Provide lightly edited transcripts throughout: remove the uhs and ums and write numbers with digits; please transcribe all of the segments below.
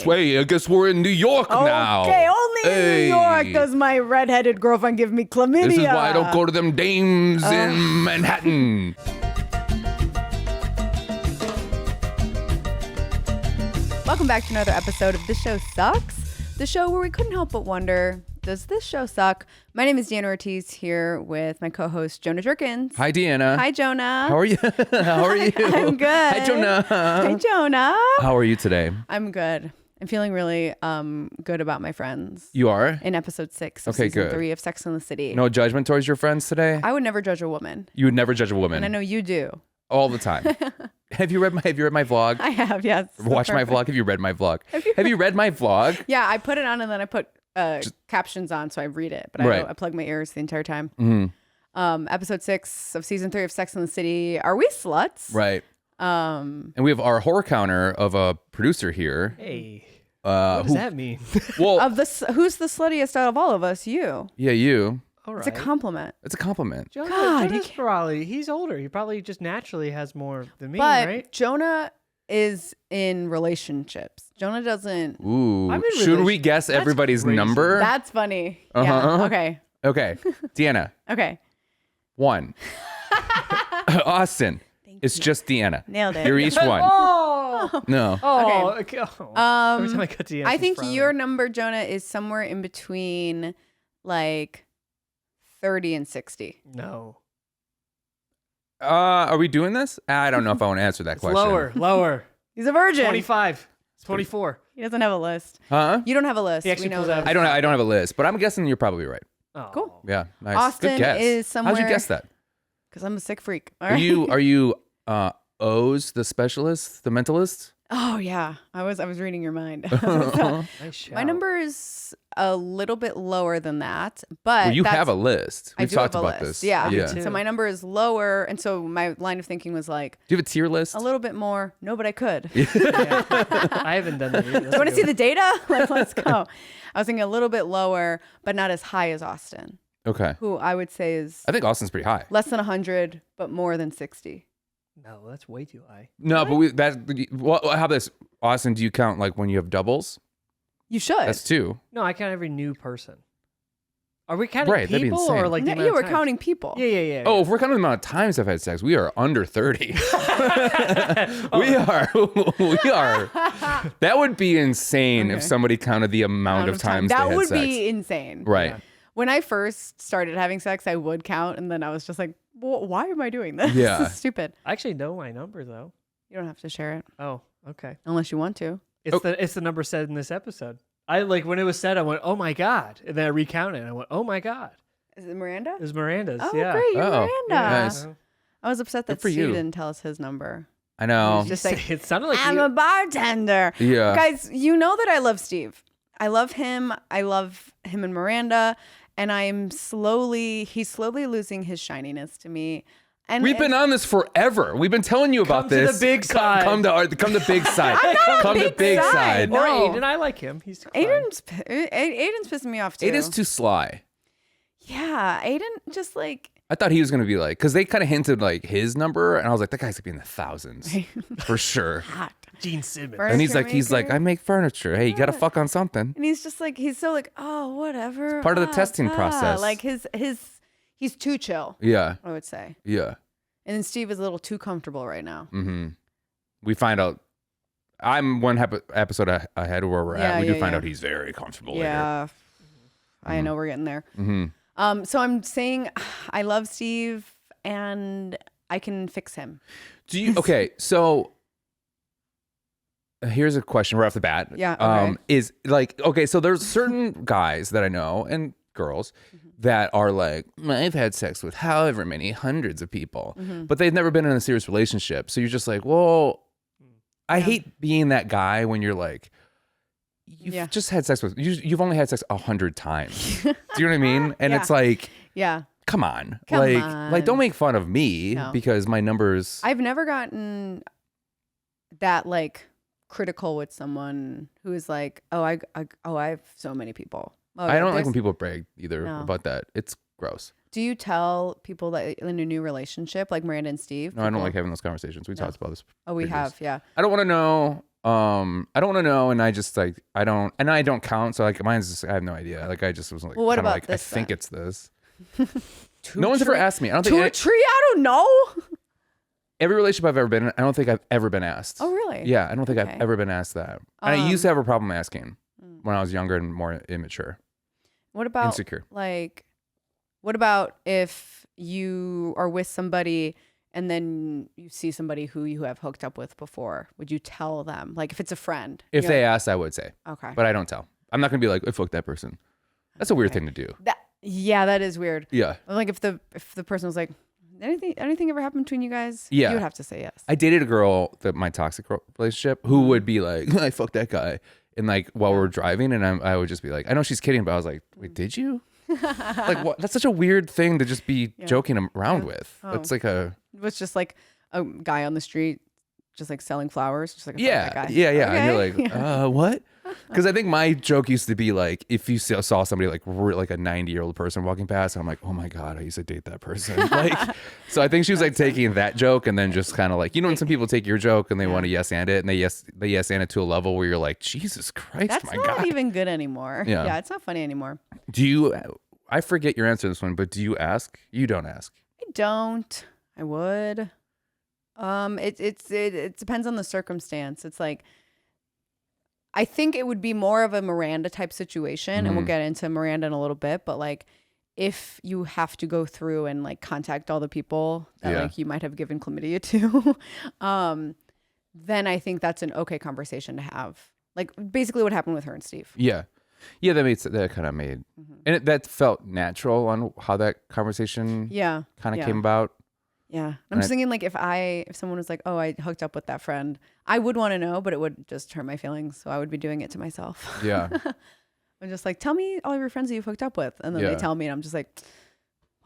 Wait, I guess we're in New York now. Okay, only in New York does my redheaded girlfriend give me chlamydia. This is why I don't go to them dames in Manhattan. Welcome back to another episode of This Show Sucks, the show where we couldn't help but wonder, does this show suck? My name is Deanna Ortiz here with my co-host Jonah Jurkens. Hi, Deanna. Hi, Jonah. How are you? How are you? I'm good. Hi, Jonah. Hi, Jonah. How are you today? I'm good. I'm feeling really good about my friends. You are? In episode 6 of Okay, season good. 3 of Sex and the City. No judgment towards your friends today? I would never judge a woman. You would never judge a woman. And I know you do. All the time. Have you read my vlog? I have, yes. Watch my vlog. Have you read my vlog? Have you read my vlog? Yeah, I put it on and then I put captions on so I read it. But Right. I plug my ears the entire time. Mm-hmm. Episode 6 of season 3 of Sex and the City. Are we sluts? Right. And we have our horror counter of a producer here. Hey. What does that mean? Well, Who's the sluttiest out of all of us? You. yeah, you. All right. It's a compliment. It's a compliment. Jonah's probably, he's older. He probably just naturally has more than me, But right? Jonah is in relationships. Jonah doesn't. Ooh. I'm in Should we guess That's everybody's crazy. number? That's funny. Uh-huh. Yeah. Okay. Okay. Deanna. Okay. 1. Austin. It's just Deanna. Nailed it. You're each one. Oh. No. Oh. Okay. Oh. Every time I cut the I think your number, Jonah, is somewhere in between like 30 and 60. No. Are we doing this? I don't know if I want to answer that It's question. lower. He's a virgin. 25. It's 24. He doesn't have a list. Huh? You don't have a list. He actually we know pulls that. out- I don't have a list, but I'm guessing you're probably right. Oh. Cool. Yeah. Nice. Austin Good guess. is somewhere. How'd you guess that? Because I'm a sick freak. All Are right. you O's the specialist, the mentalist? Oh yeah, I was reading your mind. Nice shout. My number is a little bit lower than that, but Well, you that's- have a list. I We've do talked have a about list. this. Yeah. Yeah. too. So my number is lower, and so my line of thinking was like Do you have a tier list? a little bit more. No, but I could. Yeah. I haven't done that either. Do you want to see the data? Let's go. I was thinking a little bit lower, but not as high as Austin, Okay. who I would say is I think Austin's pretty high. less than 100, but more than 60. No, that's way too high. No, but well, how about this? Austin, do you count like when you have doubles? You should. That's 2. No, I count every new person. Are we counting Right, that'd be people insane. or like the No, amount you of were times? counting people. Yeah. Oh, if we're counting the amount of times I've had sex, we are under 30. We are. That would be insane if Okay. somebody counted the amount of times they that had would sex. be insane. Right. Yeah. When I first started having sex, I would count, and then I was just like, well, why am I doing this? Yeah. This is stupid. I actually know my number though. You don't have to share it Oh, okay. unless you want to. It's the number said in this episode. I like when it was said, I went, oh my God. And then I recounted and I went, oh my God. Is it Miranda? It was Miranda's. Oh, yeah. great. You're Oh, Miranda. nice. I was upset that Good for Steve you. didn't tell us his number. I know. Just like, It sounded like I'm you, a bartender. Yeah. Guys, you know that I love Steve. I love him. I love him and Miranda. And he's slowly losing his shininess to me. And We've been on this forever. We've been telling you about Come to the this. big side. Come to big side. I'm not come a to big big side. side. No. or Aiden. I like him. He's fine. Aiden's pissing me off too. It is too sly. Yeah, Aiden just like I thought he was gonna be like, because they kind of hinted like his number, and I was like, that guy's gonna be in the thousands for sure. hot. Gene Simmons. And he's Furniture like, maker. I make furniture. Hey, you gotta fuck on something. And he's just like, he's so like, oh, whatever. Part of the testing process. Like he's too chill, Yeah, I would say. yeah. And then Steve is a little too comfortable right now. Mm-hmm. We find out. I'm one episode ahead of where we're at. We do find out he's very comfortable later. Yeah. I know we're getting there. Mm-hmm. So I'm saying I love Steve and I can fix him. Do you? Okay, so here's a question right off the bat. Yeah, okay. Is like, okay, so there's certain guys that I know and girls that are like, I've had sex with however many hundreds of people, but they've never been in a serious relationship. So you're just like, well, I hate being that guy when you're like, you've just had sex with, you've only had sex 100 times. Do you know what I mean? And it's like, Yeah. come on. Come like, on. don't make fun of me No. because my numbers. I've never gotten that like critical with someone who is like, oh, I have so many people. Oh, I don't like there's- when people brag either No. about that. It's gross. Do you tell people that in a new relationship, like Miranda and Steve? No, I don't people- like having those conversations. We talked about this. Oh, we previous. have, yeah. I don't want to know I don't want to know, and I just like I don't count. So like mine's just I have no idea. Like I just was like, Well, what kinda about like this I think then? it's this. No one's ever asked me. I don't think To a tree? I don't know. every relationship I've ever been in, I don't think I've ever been asked. Oh, really? Yeah, I don't think Okay. I've ever been asked that. And I used to have a problem asking when I was younger and more immature, What about insecure. like, what about if you are with somebody and then you see somebody who you have hooked up with before? Would you tell them? Like if it's a friend. If you're they asked, I would say, like, okay. but I don't tell. I'm not gonna be like, I fucked that person. That's a weird thing to do. Yeah, that is weird. Yeah. Like if the person was like, anything ever happened between you guys? Yeah. You would have to say yes. I dated a girl my toxic relationship who would be like, I fucked that guy. And like while we're driving, and I would just be like, I know she's kidding, but I was like, wait, did you? Like what? That's such a weird thing to just be joking around with. That's like It was just like a guy on the street, just like selling flowers, just like a yeah. guy. And you're like, what? Because I think my joke used to be like, if you saw somebody like a 90-year-old person walking past, and I'm like, oh my God, I used to date that person. Like, so I think she was like taking that joke and then just kind of like, when some people take your joke and they want to yes and it, and they yes and it to a level where you're like, Jesus Christ, That's my not God. even good anymore. Yeah. Yeah, it's not funny anymore. Do you? I forget your answer to this one, but do you ask? You don't ask. I don't. I would. It depends on the circumstance. It's like, I think it would be more of a Miranda type situation, and we'll get into Miranda in a little bit, but like if you have to go through and like contact all the people that like you might have given chlamydia to, then I think that's an okay conversation to have. Like basically what happened with her and Steve. Yeah. Yeah, that kind of made, and that felt natural on how that conversation kind of came about. Yeah. I'm just thinking like if someone was like, oh, I hooked up with that friend, I would want to know, but it would just hurt my feelings. So I would be doing it to myself. Yeah. I'm just like, tell me all your friends that you've hooked up with. And then they tell me and I'm just like,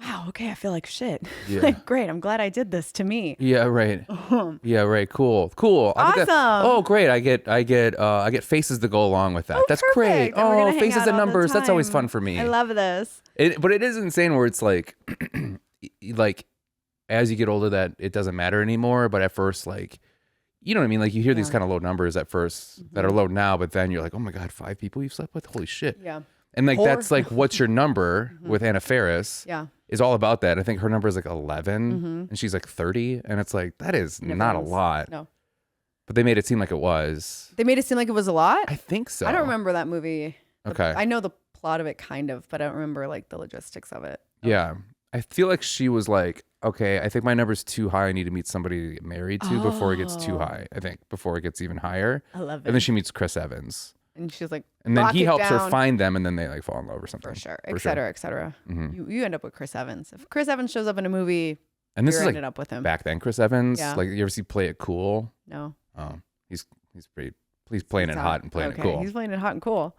wow, okay, I feel like shit. Yeah. Like, great. I'm glad I did this to me. Yeah, right. Yeah, right. Cool. Awesome. Great. I get faces to go along with that. Oh, That's perfect. great. And we're gonna hang faces out and all the numbers. That's always time. fun for me. I love this. But it is insane where it's like, like, as you get older, that it doesn't matter anymore. But at first, like, you know what I mean? Like, you hear these kind of low numbers at first that are low now, but then you're like, oh my God, 5 people you've slept with? Holy shit. Yeah. And like, that's like, what's your number with Anna Faris? Yeah. Is all about that. I think her number is like 11 and she's like 30. And it's like, that is not a lot. No. But they made it seem like it was. They made it seem like it was a lot? I think so. I don't remember that movie. Okay. I know the plot of it kind of, but I don't remember like the logistics of it. Yeah. I feel like she was like, okay, I think my number's too high. I need to meet somebody to get married to before it gets too high. I think before it gets even higher. I love it. And then she meets Chris Evans. And she's like, And then lock he it helps her down. find them, and then they like fall in love or something. For sure, et cetera, et cetera. Mm-hmm. You end up with Chris Evans. If Chris Evans shows up in a movie, And this you're is like ended up with him. back then, Chris Evans. Yeah. Like, you ever see Play It Cool? No. He's pretty. He's playing it hot and playing it cool. He's playing it hot and cool.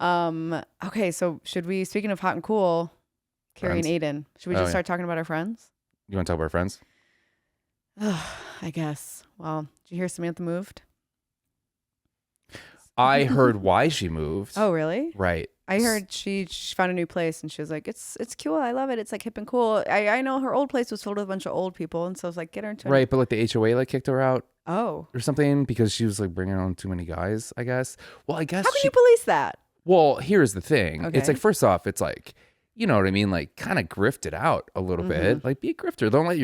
Okay, so should we, speaking of hot and cool, Carrie and Aiden, should we just start talking about our friends? You want to talk about our friends? I guess. Well, did you hear Samantha moved? I heard why she moved. Oh, really? Right. I heard she found a new place and she was like, it's cool. I love it. It's like hip and cool. I know her old place was filled with a bunch of old people. And so I was like, get her into it. Right. But like the HOA like kicked her out Oh. or something because she was like bringing on too many guys, I guess. Well, I guess. How can you police that? Well, here's the thing. It's Okay. like, first off, it's like, you know what I mean? Like, kind of grift it out a little bit. Like, be a grifter. Don't let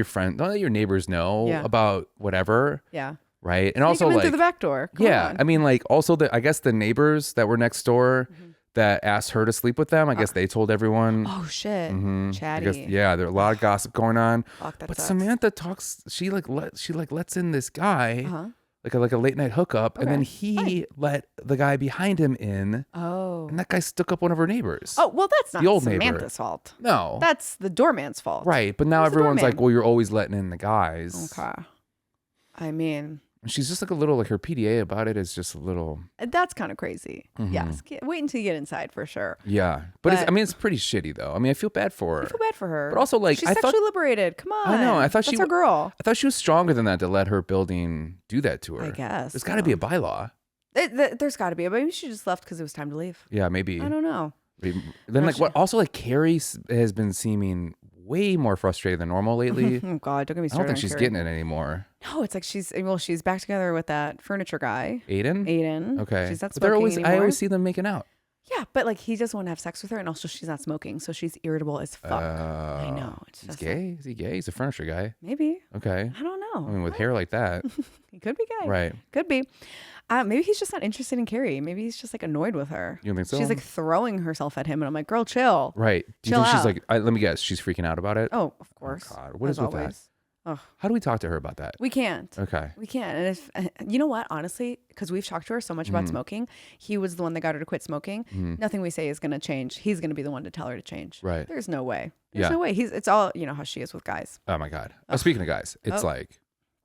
your neighbors know about whatever. Yeah. Right. And Sneak also, them in like, through the back door. Come on. I mean, like, also, I guess the neighbors that were next door that asked her to sleep with them, I guess they told everyone. Oh, shit. I Chatty. guess, yeah, there's a lot of gossip going on. Fuck, that But sucks. Samantha talks. She lets in this guy, Uh-huh. like a late night hookup, and then Okay, he let the guy behind him in, Oh. and that guy stuck up one of her neighbors. Oh, well, that's not The old neighbor. Samantha's fault. No, That's the doorman's fault. right. But now Who's the everyone's like, doorman? well, you're always letting in the guys. Okay. I mean, And she's just like a little, like her PDA about it is just a little, that's kind of crazy. Yes. Wait until you get inside for sure. yeah. But it's I feel shitty though. I mean, I feel bad for her. I feel bad for her. But also, like, she's I sexually thought- liberated. Come on. I know. I thought that's she her girl. I thought she was stronger than that to let her building do that to her. I guess. There's got to be a bylaw. There's got to be. Maybe she just left because it was time to leave. Yeah, maybe. I don't know. Then like what? Also, like Carrie has been seeming way more frustrated than normal lately. Oh God, don't get me I started. don't think she's getting it anymore. No, it's like she's back together with that furniture guy. Aiden? Okay. She's not But smoking anymore. I always see them making out. Yeah, but like he doesn't want to have sex with her, and also she's not smoking, so she's irritable as fuck. I know. It's He's just gay? Is he gay? He's a furniture guy. Maybe. Okay. I don't know. I mean, with hair like that. He could be gay. Right. Could be. Maybe he's just not interested in Carrie. Maybe he's just like annoyed with her. You don't think so? She's like throwing herself at him, and I'm like, girl, chill. Right. Do you Chill think she's out. like, let me guess, she's freaking out about it? Oh, of course. God. What As is with always. that? Ugh. How do we talk to her about that? We can't. Okay. We can't. And if you know what, honestly, because we've talked to her so much about smoking, he was the one that got her to quit smoking. Nothing we say is going to change. He's going to be the one to tell her to change. Right. There's no way. Yeah. There's no way. It's all, you know how she is with guys. Oh my God. Speaking of guys, it's Oh. like,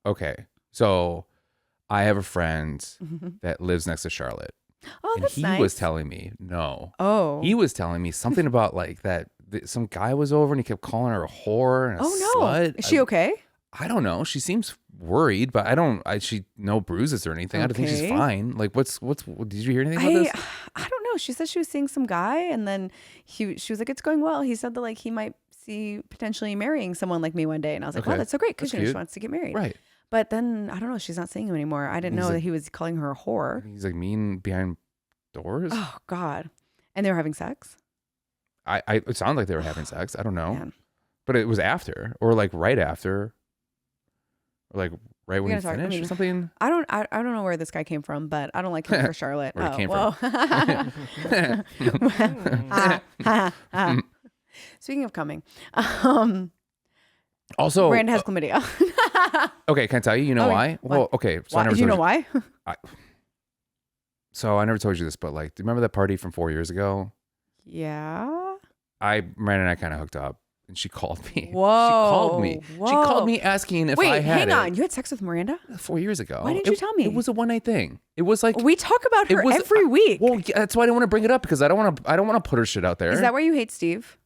okay, so I have a friend that lives next to Charlotte. Oh, And that's he nice. was telling me, he Oh. was telling me something about like that some guy was over and he kept calling her a whore and a slut. Is she okay? I don't know. She seems worried, but she no bruises or anything. I don't think she's Okay. fine. Like did you hear anything about this? I don't know. She said she was seeing some guy, and then she was like, it's going well. He said that like he might see potentially marrying someone like me one day. And I was like, Okay. wow, that's so great, because That's she cute. wants to get married. Right. But then I don't know. She's not seeing him anymore. I didn't He's know like- that he was calling her a whore. He's like mean behind doors. Oh God. And they were having sex. It sounded like they were having sex. I don't know. Man. But it was after or like right after. Or like right when he gotta talk- I finished or mean, something. I don't know where this guy came from, but I don't like him for Charlotte. Where it came from. Speaking of coming, Also, Brand has chlamydia. okay, can I tell you? You know Oh, why? why? Well, okay. So I Why? never Do you told know why? So I never told you this, but like, do you remember that party from 4 years ago? Yeah. Miranda and I kind of hooked up, and she called me. Whoa. She called me. She Whoa. called me asking if Wait, I had hang it. on. You had sex with Miranda? 4 years ago. Why didn't you tell me? It was a one night thing. It was like We talk about it her was- every week. Well, yeah, that's why I don't want to bring it up because I don't want to put her shit out there. Is that why you hate Steve?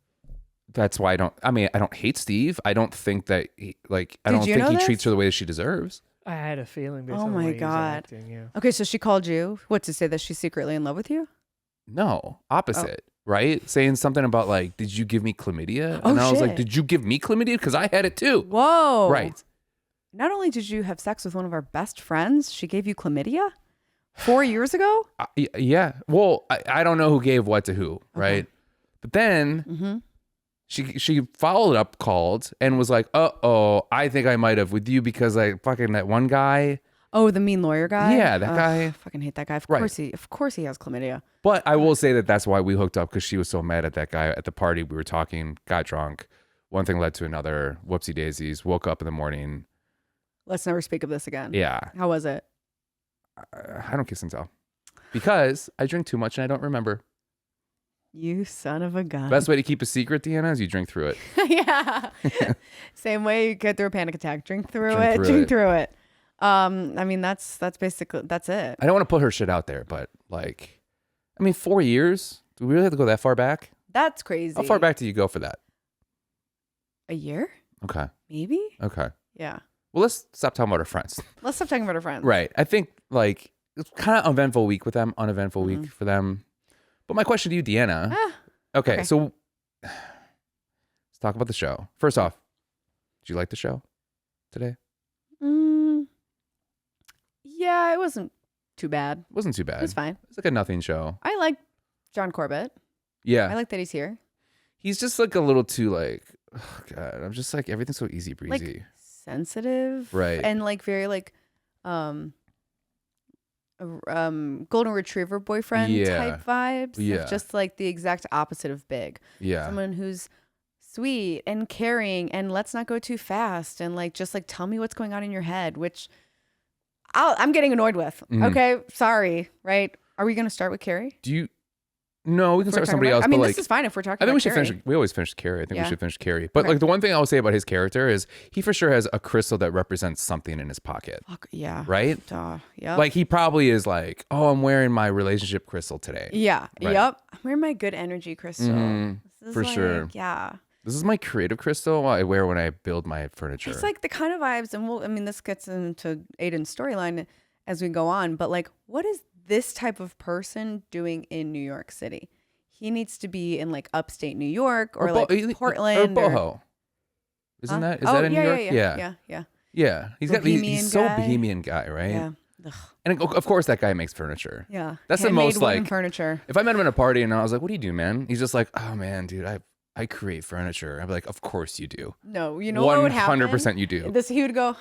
That's why I don't. I mean, I don't hate Steve. I don't think that I Did don't you think know he this? treats her the way that she deserves. I had a feeling based Oh on the my way he was God. acting, yeah. Okay, so she called you. What, to say that she's secretly in love with you? No, opposite. Right? Saying something about like, did you give me chlamydia? Oh, And I was like, shit. did you give me chlamydia? Because I had it too. Whoa. Right. Not only did you have sex with one of our best friends, she gave you chlamydia 4 years ago? Yeah. Well, I don't know who gave what to who, right? But then she followed up, called, and was like, I think I might have with you because I fucking that one guy. Oh, the mean lawyer guy? Yeah, that Ugh, guy. I fucking hate that guy. Of Right. course he has chlamydia. But I will say that that's why we hooked up because she was so mad at that guy at the party. We were talking, got drunk. One thing led to another. Whoopsie daisies. Woke up in the morning. Let's never speak of this again. Yeah. How was it? I don't kiss and tell because I drink too much and I don't remember. You son of a gun. Best way to keep a secret, Deanna, is you drink through it. Yeah. Same way you get through a panic attack. Drink through Drink it. through Drink it. through it. I mean, that's basically, that's it. I don't want to put her shit out there, but like, I mean, 4 years? Do we really have to go that far back? That's crazy. How far back do you go for that? A year? Okay. Maybe? Okay. Yeah. Well, let's stop talking about our friends. Let's stop talking about our friends. Right. I think like it's kind of uneventful week with them, uneventful Mm-hmm. week for them. But my question to you, Deanna. Okay, okay. so let's talk about the show. First off, did you like the show today? Yeah, it wasn't too bad. It wasn't too bad. It was fine. It's like a nothing show. I like John Corbett. Yeah. I like that he's here. He's just like a little too like, oh God, I'm just like, everything's so easy breezy. Like sensitive. Right. And like very like golden retriever boyfriend Yeah. type vibes. Yeah. Just like the exact opposite of big. Yeah. Someone who's sweet and caring and let's not go too fast and like just like tell me what's going on in your head, which I'm getting annoyed with. Mhm. Okay, sorry. Right? Are we going to start with Carrie? Do you? No, we can If start we're with talking somebody about- else. I mean, but this like, is fine if we're talking I think about we should Carrie. finish. We always finish Carrie. I think Yeah. we should finish Carrie. But Okay. like the one thing I will say about his character is he for sure has a crystal that represents something in his pocket, Fuck, yeah. right? Yep. Like he probably is like, oh, I'm wearing my relationship crystal today. Yeah. Right. Yep. I'm wearing my good energy crystal. Mhm, This is for sure. Yeah. This is my creative crystal I wear when I build my furniture. It's like the kind of vibes, and I mean, this gets into Aiden's storyline as we go on, but like, what is this type of person doing in New York City? He needs to be in like upstate New York or like Portland. or Boho. Isn't that? Is Oh, that in yeah, New York? Yeah. Yeah, he's Bohemian so guy. bohemian guy, right? Yeah. Ugh. And of course that guy makes furniture. Yeah. That's the Handmade most wooden like furniture. If I met him at a party and I was like, "What do you do, man?" He's just like, "Oh man, dude, I create furniture." I'd be like, "Of course you do." No, you know what would happen? 100% you do. He would go,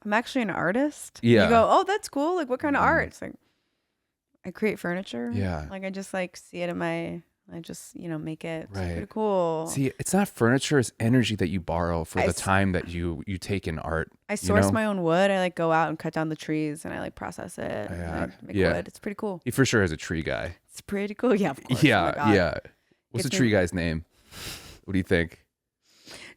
"I'm actually an artist." Yeah. You go, "Oh, that's cool. Like, what kind of art?" It's like, I create furniture. Yeah. Like, I just like see it in my. I just make it Right. pretty cool. See, it's not furniture; it's energy that you borrow for the time that you take in art. I source my own wood. I like go out and cut down the trees and I like process it. Yeah. And I make Yeah. wood. It's pretty cool. He for sure is a tree guy. It's pretty cool. Yeah, of course. Yeah, Oh my God. yeah. What's the tree guy's name? What do you think?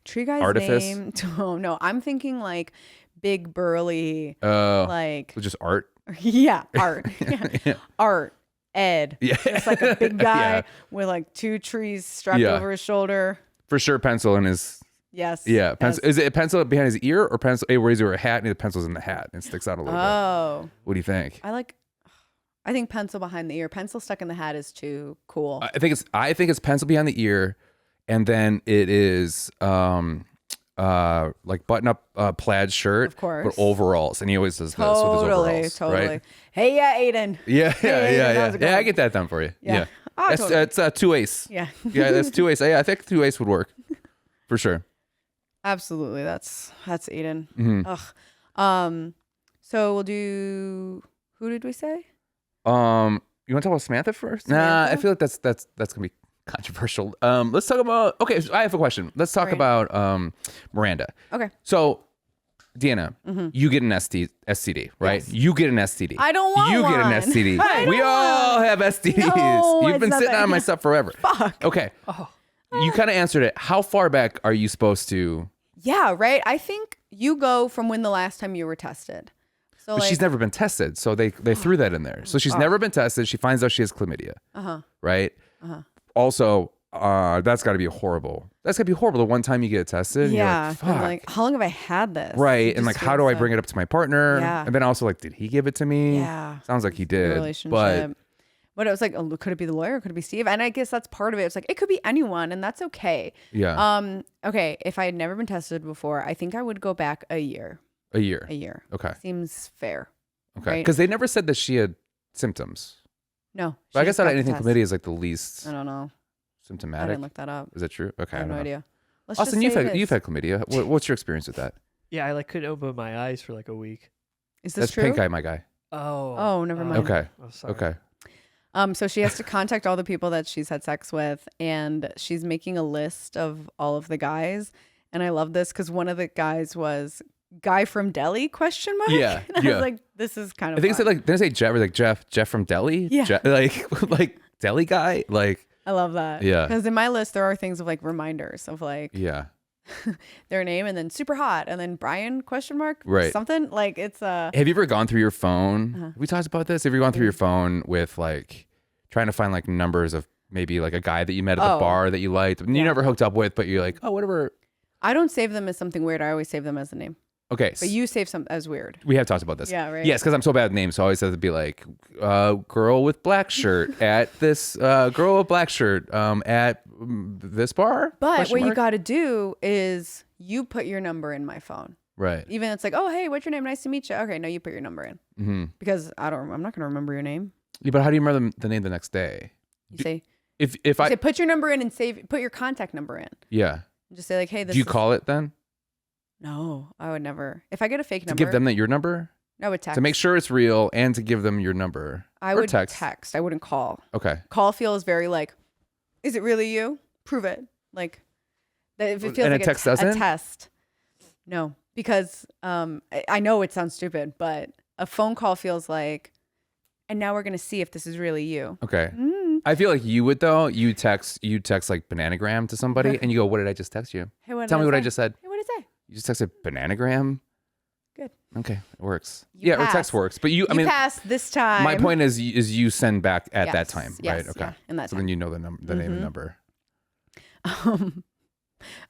Tree guy's Artifice? name? Oh no, I'm thinking like big burly, Oh, like just art. yeah, art, Yeah. art. Ed, Yeah. just like a big guy Yeah. with like 2 trees strapped Yeah. over his shoulder. For sure, pencil in his. Yes. Yeah, pencil. yes. Is it a pencil behind his ear or pencil? Where he's wearing a hat and the pencil's in the hat and it sticks out a little bit. Oh, What do you think? I think pencil behind the ear. Pencil stuck in the hat is too cool. I think it's pencil behind the ear, and then it is like button up plaid shirt, Of course. but overalls, and he always does this with his overalls, totally. right? Hey, yeah, Aiden. Yeah, Hey, yeah, Aiden, yeah, how's it yeah. I going? get that done for you. Yeah. Yeah, Oh, that's totally. it's two ace. Yeah. Yeah, that's two ace. Yeah, I think two ace would work for sure. Absolutely. That's Aiden. Mhm. Ugh. So we'll do. Who did we say? You want to talk about Samantha first? Nah, I Samantha? feel like that's gonna be controversial. Let's talk about. Okay, so I have a question. Let's talk Right. about Miranda. Okay. So, Deanna, you get an STD, right? Yes. You get an STD. I don't want You get one. an STD. I We don't all want- have STDs. No, You've it's been not sitting that- on my stuff forever. Fuck. Okay. You kind of answered it. How far back are you supposed to? Yeah. Right. I think you go from when the last time you were tested. So But like, she's never been tested, so they threw that in there. So she's never been tested. She finds out she has chlamydia. Right. Also, that's got to be horrible. That's got to be horrible. The one time you get tested, and yeah. you're like, I'm fuck. like, how long have I had this? Right. It And just like, how do feels I bring it up to my partner? Yeah. And then also like, did he give it to me? Yeah. Sounds like he The did. relationship. But it was like, oh, could it be the lawyer? Could it be Steve? And I guess that's part of it. It's like, it could be anyone, and that's okay. Yeah. Okay. If I had never been tested before, I think I would go back a year. A year. A year. Okay. Seems fair. Okay. right? Because they never said that she had symptoms. No. But I she guess just got that the anything test. chlamydia is like the least I don't know. I symptomatic. didn't look that up. Is that true? Okay. I have don't no know. idea. Let's Austin, just say it you've is. had chlamydia. What's your experience with that? Yeah, I like couldn't open my eyes for like a week. Is this That's true? pink eye, my guy. Oh. never mind. Okay. Oh, sorry. Okay. So she has to contact all the people that she's had sex with, and she's making a list of all of the guys. And I love this because one of the guys was guy from Delhi ? Yeah, And I yeah. was like, this is kind of. I think it fun. said like, didn't it say Jeff? Like Jeff from Delhi? Yeah. like Delhi guy? Like, I love that. Yeah. Because in my list there are things of like reminders of like yeah. their name and then super hot and then Brian ? Right. Something like it's Have you ever gone through your phone? Uh-huh. We talked about this. Have you gone through your phone with like trying to find like numbers of maybe like a guy that you met at the Oh. bar that you liked, and you Yeah. never hooked up with, but you're like, oh, whatever. I don't save them as something weird. I always save them as a name. Okay. But you save some as weird. We have talked about this. Yeah, right. Yes, because I'm so bad at names, so I always have to be like, girl with black shirt at this, girl with black shirt at this bar. But Question what you mark? got to do is you put your number in my phone. Right. Even it's like, oh, hey, what's your name? Nice to meet you. Okay, no, you put your number in Mm-hmm. because I'm not gonna remember your name. Yeah, but how do you remember the name the next day? You say, If you I say, put your number in and put your contact number in. yeah, Just say like, hey, this. do you is... call it then No, I would never. If I get a fake to number, give them your number I would text. to make sure it's real and to give them your number? I or would text. I wouldn't call. Okay. Call feels very like, is it really you? Prove it. Like, if it feels And a like text a doesn't? test. No, because I know it sounds stupid, but a phone call feels like, and now we're gonna see if this is really you. Okay. Mm. I feel like you would though. You text like bananagram to somebody, and you go, "What did I just text you? Hey, what did Tell me what I say? just said." Hey, what did I say? You just texted bananagram. Good. Okay, it works. You yeah, or pass. text works. But you, I You mean, passed this time. my point is you send back at that Yes, time, yes, right? Okay. yeah, in that so time. then you know the name and number.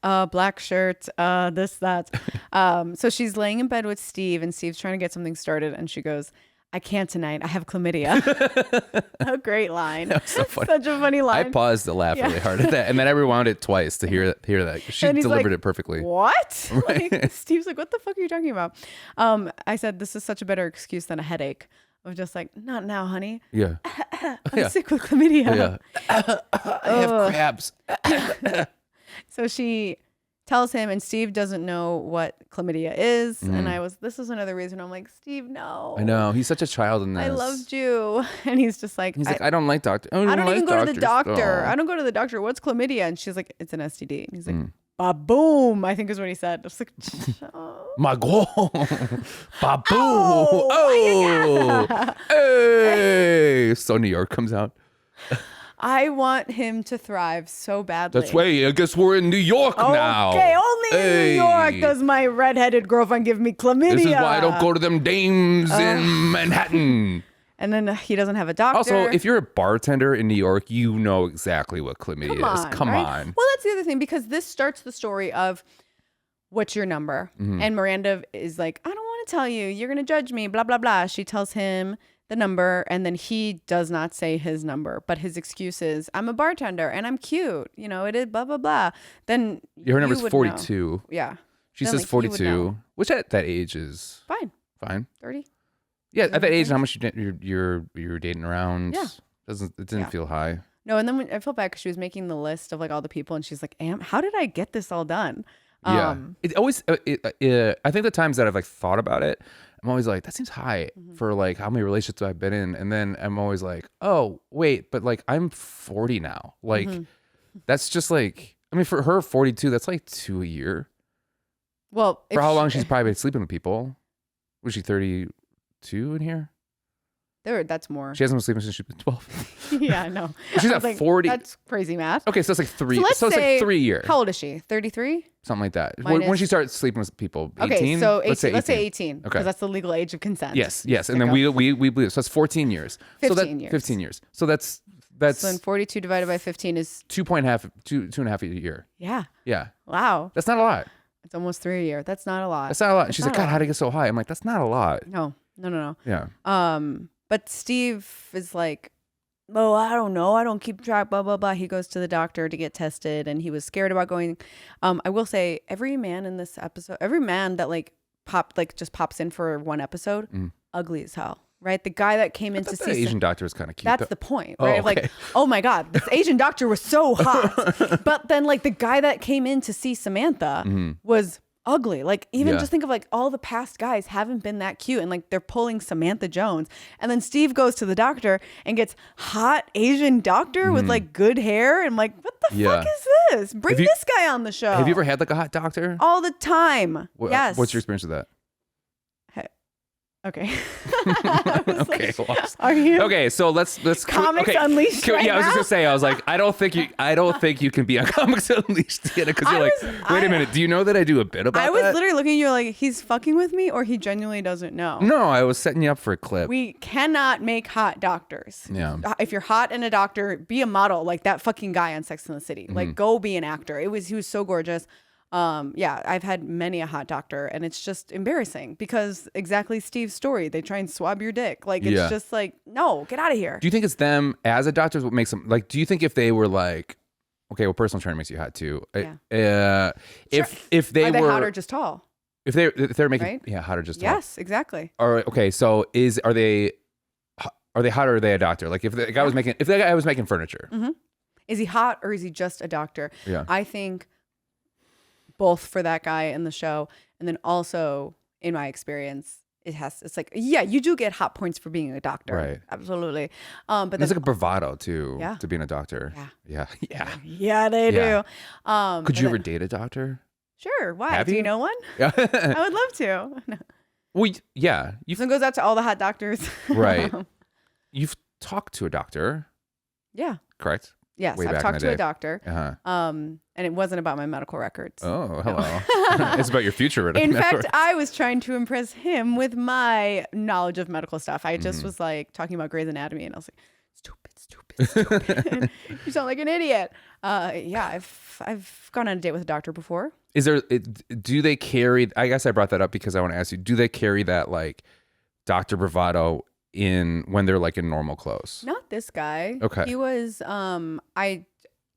Black shirt, this, that. So she's laying in bed with Steve, and Steve's trying to get something started, and she goes, I can't tonight. I have chlamydia. A great line. That was so funny. Such a funny line. I paused to laugh really hard at that, and then I rewound it twice to hear that. She And he's delivered like, it perfectly. What? Right. Like, Steve's like, what the fuck are you talking about? I said, this is such a better excuse than a headache. I was just like, not now, honey. Yeah. I'm sick with chlamydia. Yeah. I have crabs. So she tells him, and Steve doesn't know what chlamydia is. And this is another reason I'm like, Steve, no. I know. He's such a child in this. I loved you. And he's just like, I don't like doctor. I don't even go to the doctor. Oh. I don't go to the doctor. What's chlamydia? And she's like, it's an STD. And he's like, ba-boom, I think is what he said. I was like, oh. My God. Babu. Oh, Oh. Hey. So New York comes out. I want him to thrive so badly. That's right. I guess we're in New York now. Okay, only in New York does my redheaded girlfriend give me chlamydia. This is why I don't go to them dames in Manhattan. And then he doesn't have a doctor. Also, if you're a bartender in New York, you know exactly what chlamydia is. Come right? on. Well, that's the other thing, because this starts the story of what's your number? And Miranda is like, I don't want to tell you. You're going to judge me, blah, blah, blah. She tells him the number, and then he does not say his number, but his excuse is, I'm a bartender and I'm cute. You know, it is blah, blah, blah. Then Her number's would 42. know. Yeah. She Then, says like, you would 42, know. which at that age is Fine. fine. 30. Yeah, at that age, how much you're dating around? Yeah. It didn't feel high. No, and then I felt bad because she was making the list of like all the people, and she's like, how did I get this all done? Yeah. It always, I think the times that I've like thought about it, I'm always like, that seems high for like how many relationships I've been in. And then I'm always like, oh, wait, but like I'm 40 now. Like that's just like, I mean, for her 42, that's like 2 a year. Well, For how long she's probably been sleeping with people. Was she 32 in here? That's more. She hasn't been sleeping since she's been 12. Yeah, I know. She's I at was like, 40. That's crazy math. Okay, so it's like three. So let's So it's say, like 3 years. How old is she? 33? Something like that. When Minus- she starts sleeping with people, 18? Okay, so 18, let's say 18. Okay. Because that's the legal age of consent. Yes. And then we believe. So that's 14 years. 15 years. 15 years. So that's So then 42 divided by 15 is... 2.5 a year. Yeah. Yeah. Wow. That's not a lot. It's almost 3 a year. That's not a lot. That's not a lot. And That's she's not like, a God, lot. how'd I get so high? I'm like, that's not a lot. No. Yeah. But Steve is like, oh, I don't know. I don't keep track, blah, blah, blah. He goes to the doctor to get tested, and he was scared about going. I will say, every man in this episode, every man that just pops in for one episode, ugly as hell, right? The guy that came in to The see Asian doctor is kind of cute. that's though. the point, Oh, right? okay. Like, oh my God, this Asian doctor was so hot. But then like the guy that came in to see Samantha was ugly. Like even Yeah. just think of like all the past guys haven't been that cute, and like they're pulling Samantha Jones. And then Steve goes to the doctor and gets hot Asian doctor with like good hair. And I'm like, what the Yeah. fuck is this? Bring Have you- this guy on the show. Have you ever had like a hot doctor? All the time. Yes. What's your experience with that? Okay. I was Okay. like, well, are you? Okay, so let's Comics okay. Unleashed right Yeah, I was just now? gonna say, I was like, I don't think you can be on Comics Unleashed because you're wait a minute, do you know that I do a bit about I was that? literally looking at you like, he's fucking with me, or he genuinely doesn't know. No, I was setting you up for a clip. We cannot make hot doctors. Yeah. If you're hot and a doctor, be a model like that fucking guy on Sex and the City. Like, go be an actor. He was so gorgeous. Yeah, I've had many a hot doctor, and it's just embarrassing because exactly Steve's story. They try and swab your dick. Like, it's just like, no, get out of here. Do you think it's them as a doctor? What makes them like? Do you think if they were like, okay, well, personal trainer makes you hot too. Yeah. If they Are they were hot or just tall? if they're making Right? hot or just tall. Yes, exactly. Or okay, so are they hot or are they a doctor? Like if the guy was making furniture. Is he hot or is he just a doctor? Yeah. I think both for that guy in the show, and then also in my experience, it's like, yeah, you do get hot points for being a doctor. Right. Absolutely. But There's then, like a bravado too Yeah. to being a doctor. Yeah. Yeah. they Yeah. do. Could but you ever then- date a doctor? Sure. Why? Have Do you you? know one? Yeah. I would love to. No. Well, yeah. So it goes out to all the hot doctors. Right. You've talked to a doctor, Yeah. correct? Yes. Way I've back in talked the to a day. doctor. Uh-huh. And it wasn't about my medical records. Oh, hello. It's about your future. In fact, I was trying to impress him with my knowledge of medical stuff. I just was like talking about Grey's Anatomy, and I was like, stupid. You sound like an idiot. Yeah, I've gone on a date with a doctor before. Do they carry, I guess I brought that up because I want to ask you, do they carry that like doctor bravado in when they're like in normal clothes? Not this guy. Okay. He was I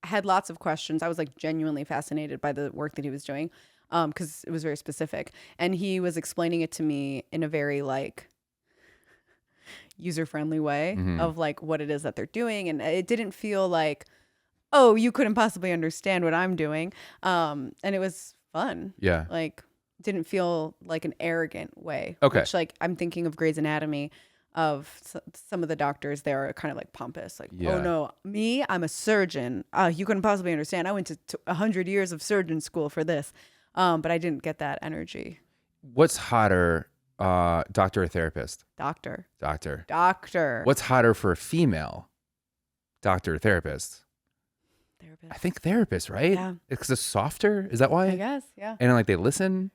had lots of questions. I was like genuinely fascinated by the work that he was doing because it was very specific. And he was explaining it to me in a very like user-friendly way of like what it is that they're doing. And it didn't feel like, oh, you couldn't possibly understand what I'm doing. And it was fun. Yeah. Like didn't feel like an arrogant way. Okay. Which like I'm thinking of Grey's Anatomy of some of the doctors there are kind of like pompous, like, Yeah. oh no, me, I'm a surgeon. You couldn't possibly understand. I went to 100 years of surgeon school for this. But I didn't get that energy. What's hotter, doctor or therapist? Doctor. What's hotter for a female, doctor or therapist? Therapist. I think therapist, right? Yeah. Because it's softer. Is that why? I guess, yeah. And like they listen.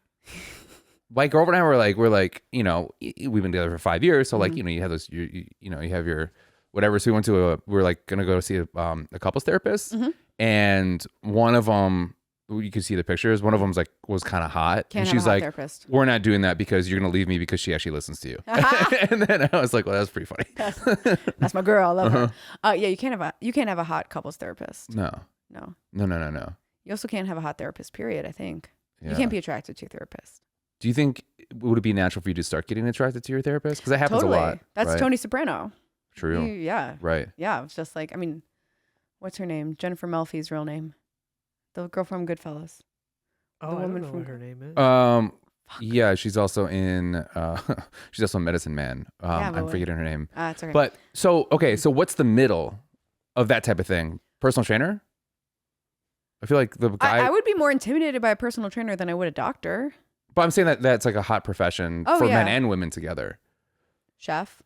My girlfriend and I were like, you know, we've been together for 5 years, so like, you know, you have those, you know, you have your whatever. So we were like gonna go see a couples therapist, and one of them, you can see the pictures. One of them's like was kind of hot, Can't and have she's a hot like, therapist. "We're not doing that because you're gonna leave me because she actually listens to you." And then I was like, "Well, that's pretty funny." That's my girl. I love her. Yeah, you can't have a hot couples therapist. No. No. You You also can't have a hot therapist, period, I think. Yeah. You can't be attracted to a therapist. Do you think would it be natural for you to start getting attracted to your therapist? Because that happens Totally. a lot. That's right? Tony Soprano. True. Yeah. Right. Yeah. It's just like, I mean, what's her name? Jennifer Melfi's real name. The girl from Goodfellas. Oh, The I don't woman know from- what her name is. Yeah, she's also in she's also in Medicine Man. Yeah, I'm forgetting her name. It's okay. But so what's the middle of that type of thing? Personal trainer? I feel like the guy I would be more intimidated by a personal trainer than I would a doctor. But I'm saying that that's like a hot profession Oh, for yeah. men and women together. Chef.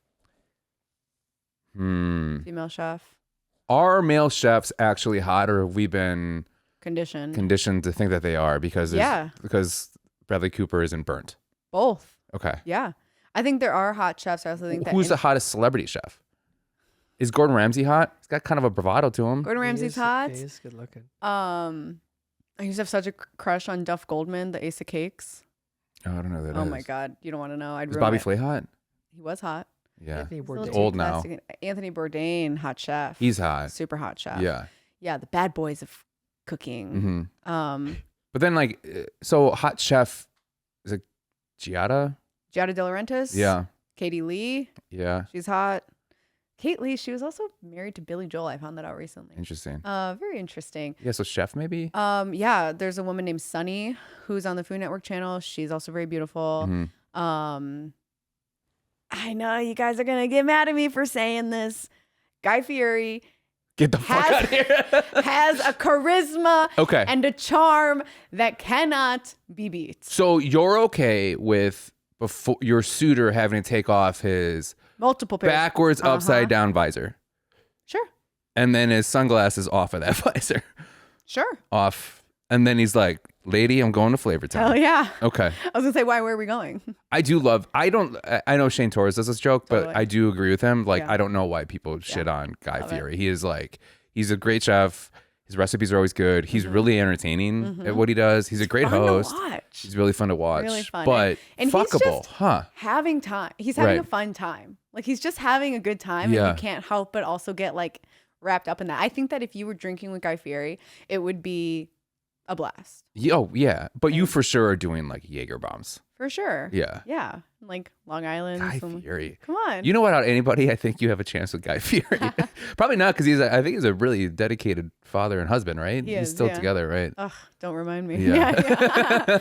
Female chef. Are male chefs actually hot, or have we been Conditioned. conditioned to think that they are because because Bradley Cooper isn't burnt? Both. Okay. Yeah. I think there are hot chefs. I also think that Who's the hottest celebrity chef? Is Gordon Ramsay hot? He's got kind of a bravado to him. Gordon Ramsay's hot. He is good looking. I used to have such a crush on Duff Goldman, the Ace of Cakes. Oh, I don't know who that Oh is. my God. You don't want to know. I'd Is ruin Bobby it. Flay hot? He was hot. Yeah. Anthony He's a little Bourdain. too Old now. plastic. Anthony Bourdain, hot chef. He's hot. Super hot chef. Yeah. Yeah, the bad boys of cooking. But then like, so hot chef, is it Giada? Giada De Laurentiis. Yeah. Katie Lee. Yeah. She's hot. Kate Lee, she was also married to Billy Joel. I found that out recently. Interesting. Very interesting. Yeah. So chef maybe? Yeah, there's a woman named Sunny who's on the Food Network channel. She's also very beautiful. I know you guys are gonna get mad at me for saying this. Guy Fieri Get the fuck out of here. has a charisma Okay. and a charm that cannot be beat. So you're okay with before your suitor having to take off his Multiple pairs. backwards upside down visor, Sure. and then his sunglasses off of that visor, Sure. off, and then he's like, "Lady, I'm going to Flavor Town." Hell yeah. Okay. I was gonna say, where are we going? I do love. I know Shane Torres does this joke, but Totally. I do agree with him. Like, Yeah. I don't know why people shit on Guy Love it. Fieri. He is like, he's a great chef. His recipes are always good. He's really entertaining at what he does. He's a great Fun host. to watch. He's really fun to watch. Really fun. But And he's fuckable, just huh? having time. He's having a Right. fun time. Like he's just having a good time, Yeah. and you can't help but also get like wrapped up in that. I think that if you were drinking with Guy Fieri, it would be a blast Oh, yeah. But you for sure are doing like Jaeger bombs. for sure. Yeah. Yeah, like Long Island. Guy some- Fieri. Come on. You know what? Out of anybody, I think you have a chance with Guy Fieri. Probably not, because I think he's a really dedicated father and husband, right? He He's is, still yeah. together, right? Ugh, don't remind me. Yeah.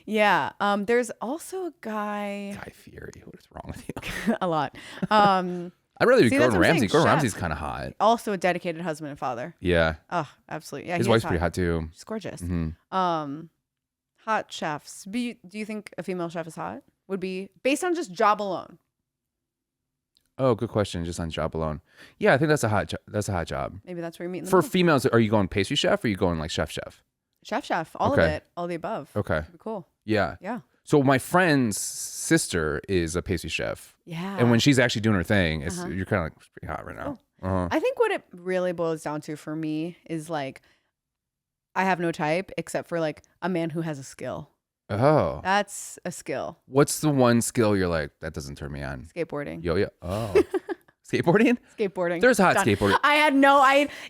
Yeah. Yeah. There's also a guy. Guy Fieri. What is wrong with you? A lot. I'd rather be See, that's Gordon what I'm Ramsay. saying, Gordon chef. Ramsay's kind of hot. Also a dedicated husband and father. Yeah. Oh, absolutely. Yeah. His he is wife's pretty hot too. She's gorgeous. Mhm. Hot chefs. Do you think a female chef is hot? Would be based on just job alone. Oh, good question. Just on job alone. Yeah, I think that's a hot. That's a hot job. Maybe that's where you're meeting For females, are you going pastry chef or are you going like chef? chef. All of Okay. it. All the above. Okay. It'd be cool. Yeah. Yeah. So my friend's sister is a pastry chef, Yeah. and when she's actually doing her thing, it's you're kind of like, it's pretty hot right now. I think what it really boils down to for me is like, I have no type except for like a man who has a skill. Oh. That's a skill. What's the one skill you're like, that doesn't turn me on? Skateboarding. Yo-yo. Oh. Skateboarding? Skateboarding. There's hot Done. skateboarding. I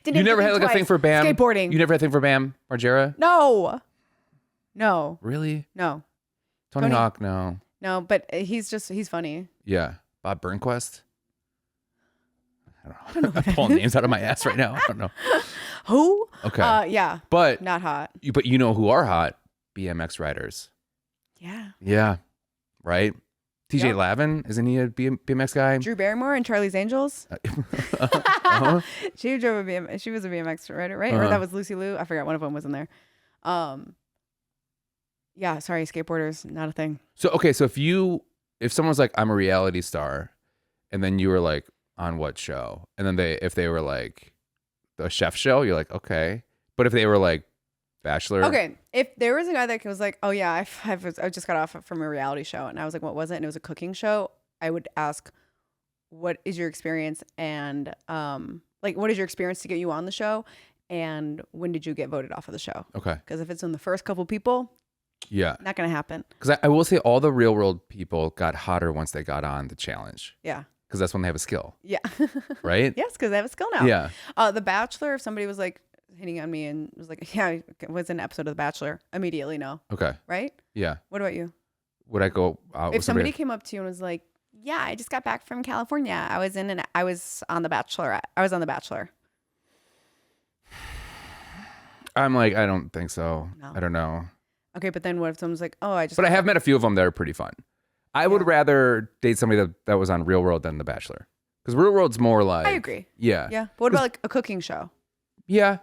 didn't. You never think had like a twice. thing for Bam? Skateboarding. You never had a thing for Bam Margera? No. Really? No. Tony Hawk? No. No, but he's funny. Yeah. Bob Burnquist? I don't know. I'm pulling names out of my ass right now. I don't know. Who? Okay. Yeah. But Not hot. you know who are hot? BMX riders. Yeah. Yeah. Right? TJ Yep. Lavin, isn't he a BMX guy? Drew Barrymore and Charlie's Angels. Uh-huh. She drove a BMX. She was a BMX rider, right? Or that was Lucy Liu. I forgot. One of them was in there. Yeah. Sorry, skateboarders, not a thing. So okay, so if someone was like, I'm a reality star, and then you were like, on what show? And then if they were like the chef show, you're like, okay. But if they were like Bachelor. Okay. If there was a guy that was like, oh yeah, I just got off from a reality show, and I was like, what was it? And it was a cooking show. I would ask, what is your experience? And like, what is your experience to get you on the show? And when did you get voted off of the show? Okay. Because if it's in the first couple people, Yeah. not gonna happen. Because I will say all the real world people got hotter once they got on the challenge. Yeah. Because that's when they have a skill. Yeah. Right? Yes, because they have a skill now. Yeah. The Bachelor, if somebody was like hitting on me and was like, yeah, it was an episode of The Bachelor, immediately no. Okay. Right? Yeah. What about you? Would I go out If with somebody came up to you and was like, yeah, I just got back from California. I was on The Bachelor. I was on The Bachelor. I'm like, I don't think so. No. I don't know. Okay, but then what if someone's like, oh, I just. But I have met a few of them that are pretty fun. I would rather date somebody that was on Real World than The Bachelor. Because Real World's more like. I agree. Yeah. Yeah. But what about like a cooking show? Yeah.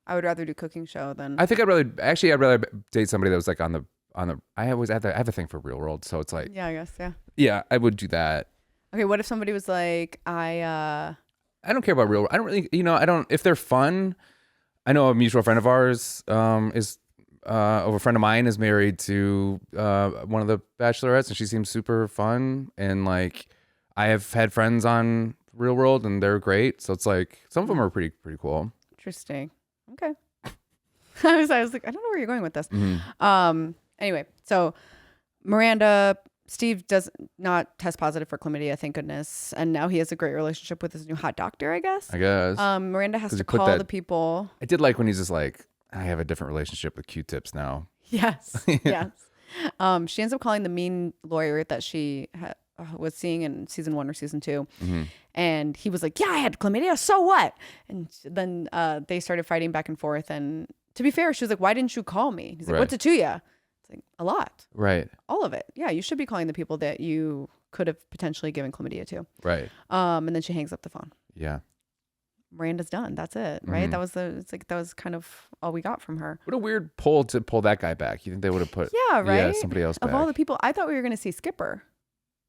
I would rather do cooking show than. I think I'd rather date somebody that was like on the. I have a thing for Real World, so it's like. Yeah, I guess. Yeah. Yeah, I would do that. Okay, what if somebody was like, I don't care about Real World. I don't really, if they're fun. I know a mutual friend of ours a friend of mine is married to one of the bachelorettes, and she seems super fun. And like, I have had friends on Real World, and they're great. So it's like some of them are pretty cool. Interesting. Okay. I was like, I don't know where you're going with this. Mm-hmm. Anyway, so Miranda, Steve does not test positive for chlamydia, thank goodness, and now he has a great relationship with his new hot doctor, I guess. Miranda has to call the people. I did like when he's just like, I have a different relationship with Q-tips now. Yes, yes. She ends up calling the mean lawyer that she was seeing in season 1 or season 2, and he was like, "Yeah, I had chlamydia. So what?" And then they started fighting back and forth. And to be fair, she was like, "Why didn't you call me?" He's like, "What's it to you?" It's like, a lot. Right. All of it. Yeah, you should be calling the people that you could have potentially given chlamydia to. Right. And then she hangs up the phone. Yeah. Miranda's done. That's it. Right. That was kind of all we got from her. What a weird pull to pull that guy back. You think they would have put somebody else back? Of all the people, I thought we were going to see Skipper.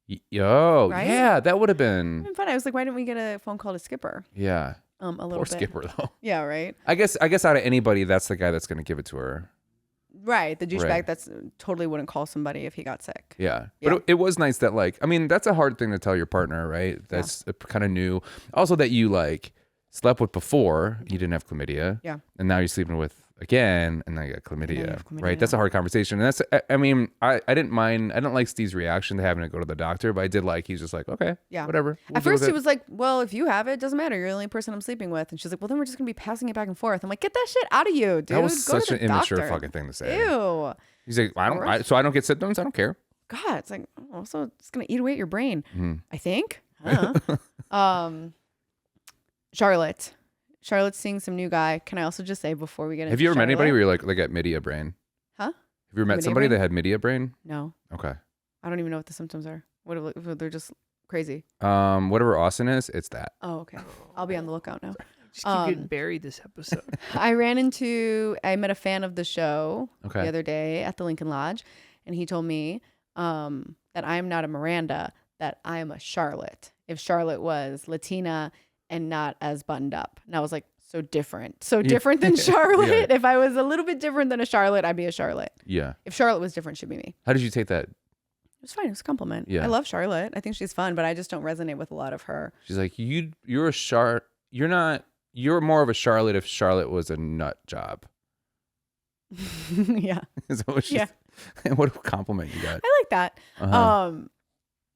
Right? Yeah, that would have been fun. I was like, why didn't we get a phone call to Skipper? Yeah. A little Poor bit. Skipper though. Yeah, right. I guess out of anybody, that's the guy that's going to give it to her. Right, the douchebag Right. that's totally wouldn't call somebody if he got sick. Yeah. But it was nice that like, I mean, that's a hard thing to tell your partner, right? That's kind of new. Also that you like slept with before, you didn't have chlamydia. Yeah. And now you're sleeping with again, and now you got chlamydia. chlamydia. Right? That's a hard conversation. And that's, I mean, I didn't mind, I don't like Steve's reaction to having to go to the doctor, but I did like, he's just like, okay, whatever. At first he was like, well, if you have it, it doesn't matter. You're the only person I'm sleeping with. And she's like, well, then we're just going to be passing it back and forth. I'm like, get that shit out of you, dude. That was Go to such the an immature doctor. fucking thing to say. Ew. He's like, so I don't get symptoms? I don't care. God, it's like, also it's going to eat away at your brain. I think. Charlotte's seeing some new guy. Can I also just say before we get into Have you ever met anybody Charlotte- where you're like, they got media brain? Huh? Have you ever met Media somebody brain? that had media brain? No. Okay. I don't even know what the symptoms are. What they're just crazy. Whatever Austin is, it's that. Oh, okay. I'll be on the lookout now. Just keep getting buried this episode. I met a fan of the show Okay. the other day at the Lincoln Lodge, and he told me that I am not a Miranda, that I am a Charlotte. If Charlotte was Latina and not as buttoned up. And I was like, so different than Charlotte. Yeah. If I was a little bit different than a Charlotte, I'd be a Charlotte. Yeah. If Charlotte was different, she'd be me. How did you take that? It was fine. It was a compliment. Yeah. I love Charlotte. I think she's fun, but I just don't resonate with a lot of her. She's like, you're a you're more of a Charlotte if Charlotte was a nut job. Yeah. Is that what she Yeah. What a compliment you got. I like that. Uh-huh.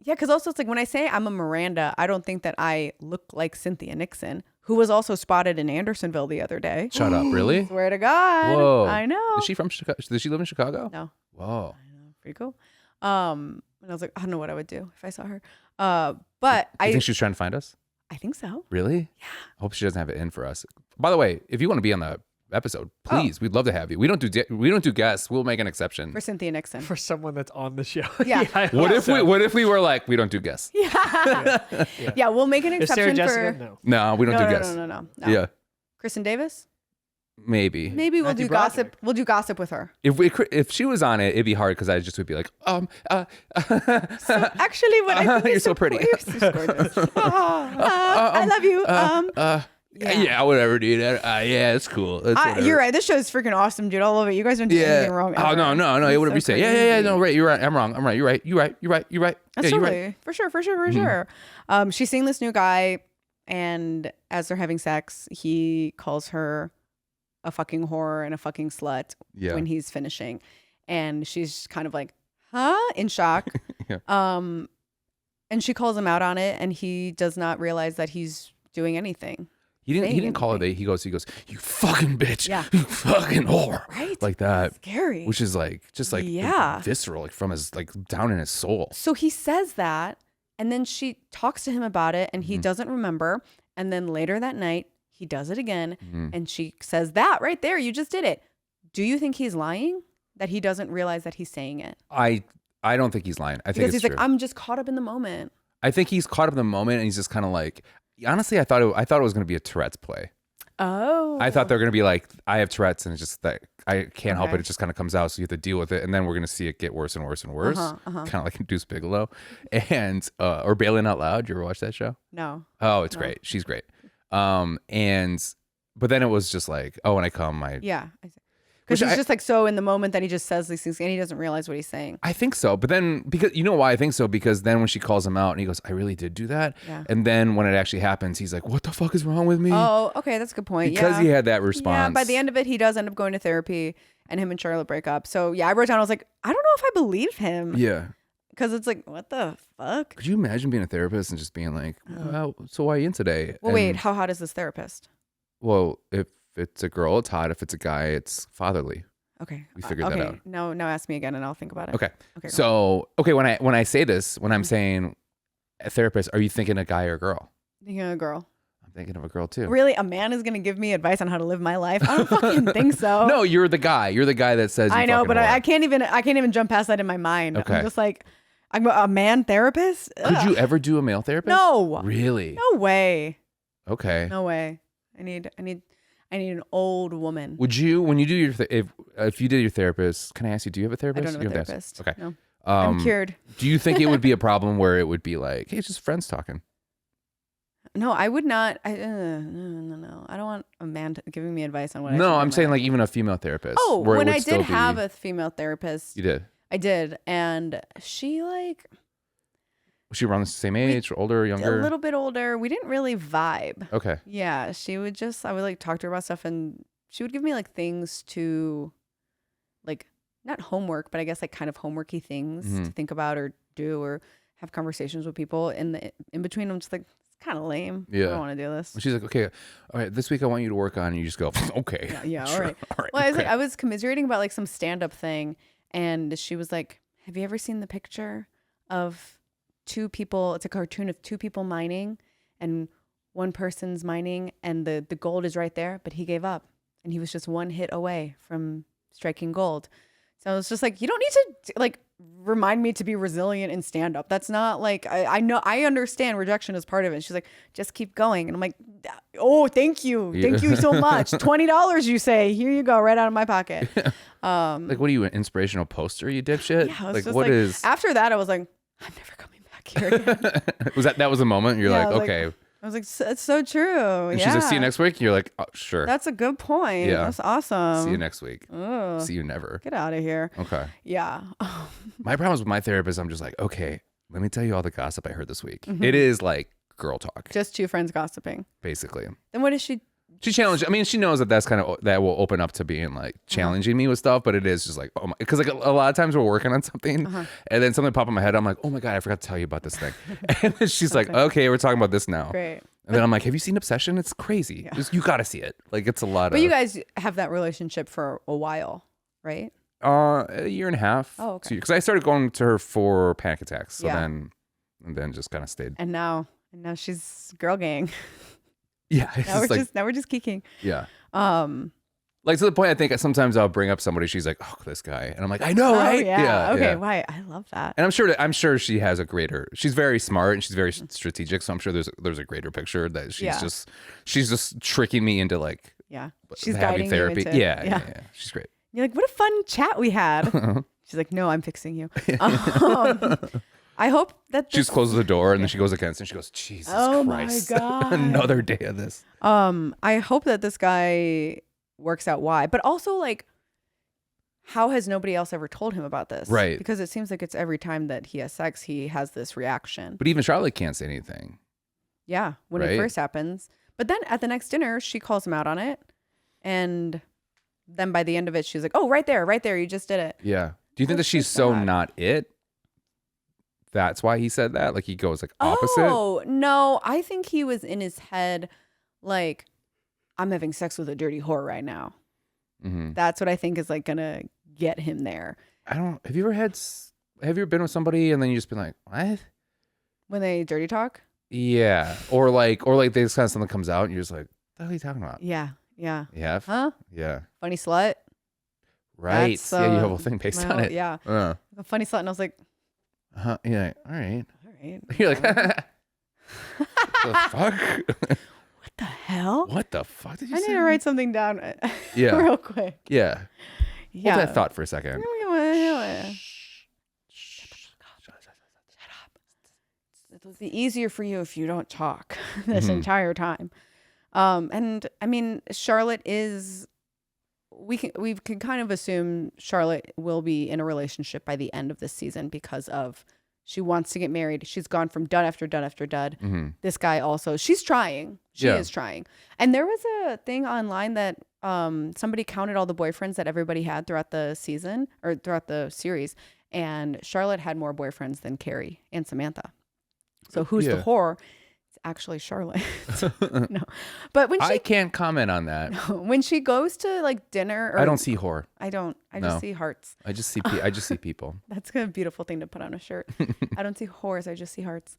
Yeah, because also it's like when I say I'm a Miranda, I don't think that I look like Cynthia Nixon, who was also spotted in Andersonville the other day. Shut up, really? Swear to God. Whoa. I know. Is she from Chicago? Does she live in Chicago? No. Whoa. I know. Pretty cool. And I was like, I don't know what I would do if I saw her. But You think she was trying to find us? I think so. Really? Yeah. I hope she doesn't have it in for us. By the way, if you want to be on the episode, please, we'd love to have you. We don't do guests. We'll make an exception. For Cynthia Nixon. For someone that's on the show. Yeah. I What hope if so. what if we were like, we don't do guests? Yeah, we'll make an Is Sarah exception Jessica? for. No. No, we don't do guests. No. Yeah, Kristen Davis? maybe. Maybe we'll Matthew do gossip. Broderick. We'll do gossip with her. If she was on it, it'd be hard because I just would be like, So actually, what I think you're is so pretty. You're so gorgeous. I love you. yeah, whatever, dude. Yeah, it's cool. It's whatever. You're right. This show is freaking awesome, dude. I love it. You guys don't do anything wrong. Oh ever. no. It's Whatever so you say. Yeah. crazy. No, right. You're right. I'm wrong. You're right. You're right. That's Yeah, you're totally right. for sure. She's seeing this new guy, and as they're having sex, he calls her a fucking whore and a fucking slut Yeah. when he's finishing, and she's kind of like, huh, in shock. Yeah. And she calls him out on it, and he does not realize that he's doing anything. He saying didn't call her that. He goes, you fucking bitch. Yeah. You fucking whore. Right? Like that. Scary. Which is like, just like Yeah. visceral, like from his, like down in his soul. So he says that, and then she talks to him about it, and he doesn't remember. And then later that night, he does it again, and she says that right there, you just did it. Do you think he's lying? That he doesn't realize that he's saying it? I don't think he's lying. I think Because it's he's true. like, I'm just caught up in the moment. I think he's caught up in the moment, and he's just kind of like, honestly, I thought it was going to be a Tourette's play. Oh. I thought they were going to be like, I have Tourette's, and it's just that I can't help Okay. it. It just kind of comes out, so you have to deal with it, and then we're going to see it get worse and worse and worse. Kind of like Deuce Bigelow, and or Bailing Out Loud. You ever watch that show? No. Oh, it's great. She's great. But then it was just like, oh, when I come, Yeah. Which Because he's I- just like so in the moment that he just says these things, and he doesn't realize what he's saying. I think so. But then, because you know why I think so? Because then when she calls him out and he goes, I really did do that. Yeah. And then when it actually happens, he's like, what the fuck is wrong with me? Oh, okay. That's a good point. Because yeah. he had that response. Yeah, by the end of it, he does end up going to therapy, and him and Charlotte break up. So yeah, I wrote down, I was like, I don't know if I believe him. Yeah. Because it's like, what the fuck? Could you imagine being a therapist and just being like, well, so why are you in today? Well, wait, how hot is this therapist? Well, if it's a girl, it's hot. If it's a guy, it's fatherly. Okay. We figured that out. Now ask me again, and I'll think about it. Okay. Okay. So, when I say this, when I'm saying a therapist, are you thinking a guy or a girl? Thinking of a girl. I'm thinking of a girl too. Really? A man is going to give me advice on how to live my life? I don't fucking think so. No, you're the guy. You're the guy that says. I you know, fucking but whore. I can't even jump past that in my mind. Okay. I'm just like, I'm a man therapist? Could Ugh. you ever do a male therapist? No. Really? No way. Okay. No way. I need an old woman. Would you, when you do your, if you did your therapist, can I ask you, do you have a I therapist? don't have You a have to therapist. ask. Okay. No. I'm cured. Do you think it would be a problem where it would be like, hey, it's just friends talking? No, I would not. No. I don't want a man giving me advice on what I should No, do I'm in saying my like even a female therapist. Oh, where it when would I still did have be- a female therapist, You did. I did, and she like Was she around the same age, or older, younger? a little bit older. We didn't really vibe. Okay. Yeah, I would like talk to her about stuff, and she would give me like things to, like not homework, but I guess like kind of homeworky things Mm-hmm. to think about or do or have conversations with people. In between, I'm just like, it's kind of lame. I Yeah. don't want to do this. She's like, okay, all right, this week I want you to work on, and you just go, okay. Yeah, sure, all right. All right. Well, okay. I was commiserating about like some stand-up thing, and she was like, have you ever seen the picture of two people? It's a cartoon of two people mining, and one person's mining, and the gold is right there, but he gave up, and he was just one hit away from striking gold. So I was just like, you don't need to like remind me to be resilient in stand-up. That's not like, I know, I understand rejection is part of it. She's like, just keep going. And I'm like, oh, thank you. Yeah. Thank you so much. $20 you say, here you go, right out of my pocket. Like, what are you, an inspirational poster, you dipshit? Yeah, I was like, just what like, is? after that, I was like, I'm never coming back here again. Was that was the moment? You're Yeah, like, I was like, okay. I was like, it's so true. And yeah. she's like, see you next week. And you're like, oh, sure. That's a good point. Yeah. That's awesome. See you next week. Ugh, See you never. get out of here. Okay. Yeah. My problem is with my therapist. I'm just like, okay, let me tell you all the gossip I heard this week. Mm-hmm. It is like girl talk, Just two friends gossiping. basically. Then what does she She challenged. I mean, she knows that that will open up to being like challenging me with stuff, but it is just like, oh my, because like a lot of times we're working on something and then something pop in my head. I'm like, oh my God, I forgot to tell you about this thing. And then she's like, okay, we're talking about this now. Great. And then I'm like, have you seen Obsession? It's crazy. You got to see it. Like, it's a lot of. But you guys have that relationship for a while, right? A year and a half. Oh, okay. Because I started going to her for panic attacks. So and then just kind of stayed. And now she's girl gang. Yeah. Now we're just geeking. Yeah. Like to the point, I think sometimes I'll bring up somebody. She's like, "Oh, this guy," and I'm like, "I know, right?" Yeah. Okay. Why? I love that. And I'm sure she has a greater. She's very smart and she's very strategic. So I'm sure there's a greater picture that she's just tricking me into like she's having therapy. You into, yeah. She's great. You're like, what a fun chat we had. She's like, no, I'm fixing you. I hope that she just closes the door and then she goes against and she goes, Jesus Christ. My God. Another day of this. I hope that this guy works out why. But also like, how has nobody else ever told him about this? Right. Because it seems like it's every time that he has sex, he has this reaction. But even Charlotte can't say anything. Yeah, when it first happens. But then at the next dinner, she calls him out on it. And then by the end of it, she's like, oh, right there. You just did it. Yeah. Do you think that she's so not it? That's why he said that? Like he goes like opposite? Oh, no. I think he was in his head like, I'm having sex with a dirty whore right now. Mm-hmm. That's what I think is like going to get him there. Have you ever been with somebody and then you just been like, what? When they dirty talk? Yeah. Or like this kind of something comes out and you're just like, what the hell are you talking about? Yeah. Yeah. Yeah. Huh? Yeah. Funny slut? Right. Yeah, you have a whole thing based on it. Yeah. A funny slut. And I was like, yeah. All right. You're like, what the fuck? What the hell? What the fuck did you say? I need to write something down real quick. Yeah. Hold that thought for a second. It'll be easier for you if you don't talk this entire time. And I mean, Charlotte is, we can kind of assume Charlotte will be in a relationship by the end of this season because of she wants to get married. She's gone from dud after dud after dud. Mm-hmm. This guy also, she's trying. She is trying. And there was a thing online that somebody counted all the boyfriends that everybody had throughout the season or throughout the series. And Charlotte had more boyfriends than Carrie and Samantha. So who's the whore? It's actually Charlotte. No, but when I can't comment on that. No, when she goes to like dinner, I don't see whore. I don't. I just see hearts. I just see people. That's a beautiful thing to put on a shirt. I don't see whores. I just see hearts.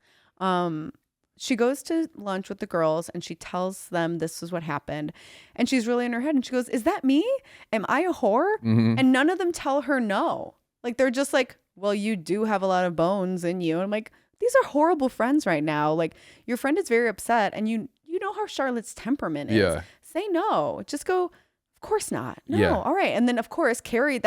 She goes to lunch with the girls and she tells them this is what happened, and she's really in her head and she goes, "Is that me? Am I a whore?" Mm-hmm. And none of them tell her no. Like they're just like, "Well, you do have a lot of bones in you." And I'm like, these are horrible friends right now. Like your friend is very upset and you know how Charlotte's temperament is. Yeah. Say no. Just go, of course not. No. Yeah. All right. And then of course, Carrie,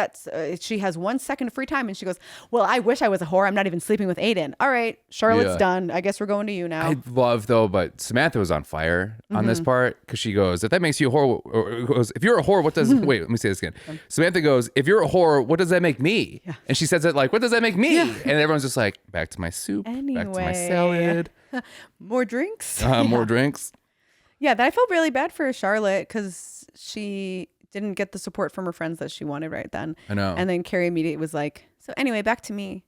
she has 1 second of free time and she goes, well, I wish I was a whore. I'm not even sleeping with Aiden. All right. Charlotte's done. I guess we're going to you now. I love though, but Samantha was on fire on this part because she goes, if that makes you a whore, or goes, if you're a whore, what does, wait, let me say this again. Samantha goes, if you're a whore, what does that make me? Yeah. And she says it like, what does that make me? Yeah. And everyone's just like, back to my soup, back to my salad. More drinks. More drinks. Yeah, I felt really bad for Charlotte because she didn't get the support from her friends that she wanted right then. I know. And then Carrie immediately was like, so anyway, back to me.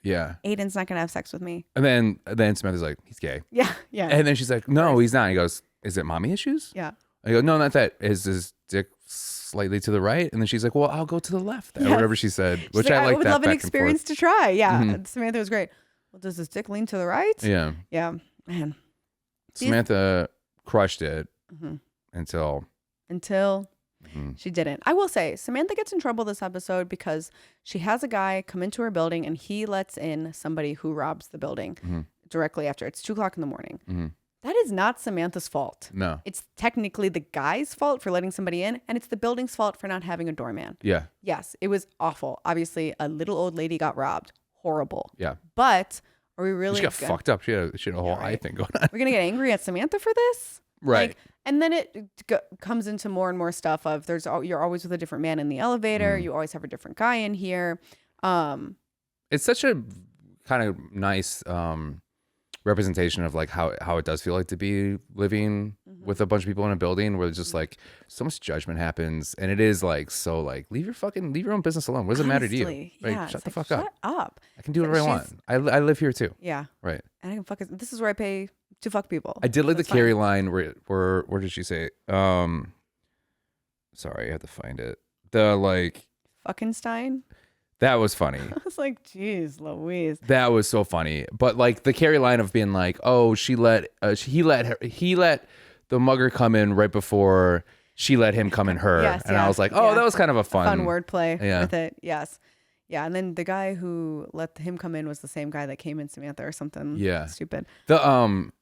Yeah. Aiden's not going to have sex with me. And then Samantha's like, he's gay. Yeah, yeah. And then she's like, no, he's not. He goes, is it mommy issues? Yeah. I go, no, not that. Is his dick slightly to the right? And then she's like, well, I'll go to the left. Or whatever she said, which like, I like that. I would love an experience to try. Yeah. Mm-hmm. Samantha was great. Well, does his dick lean to the right? Yeah. Yeah. Man. Samantha crushed it until she didn't. I will say Samantha gets in trouble this episode because she has a guy come into her building and he lets in somebody who robs the building directly after. It's 2:00 in the morning. Mm-hmm. That is not Samantha's fault. No. It's technically the guy's fault for letting somebody in, and it's the building's fault for not having a doorman. Yeah. Yes, it was awful. Obviously, a little old lady got robbed. Horrible. Yeah. But are we really... She got fucked up. She had a whole eye thing going on. We're going to get angry at Samantha for this? Right. Like, and then it comes into more and more stuff of you're always with a different man in the elevator. You always have a different guy in here. It's such a kind of nice... representation of like how it does feel like to be living with a bunch of people in a building where it's just like so much judgment happens, and it is like so like leave your own business alone. What does it matter to you? Honestly, Like yeah, shut it's the like, fuck up. Shut up. I can do whatever I want. I live here too. Yeah. Right. And I can fuck. This is where I pay to fuck people. I did like That's the Carrie fine. line where did she say? Sorry, I had to find it. The like Fuckenstein. that was funny. I was like, geez, Louise. That was so funny. But like the Carrie line of being like, oh, he let the mugger come in right before she let him come in her. Yes, and I was like, oh, that was kind of a fun wordplay Yeah. with it. Yes. Yeah. And then the guy who let him come in was the same guy that came in Samantha or something. Yeah. Stupid. The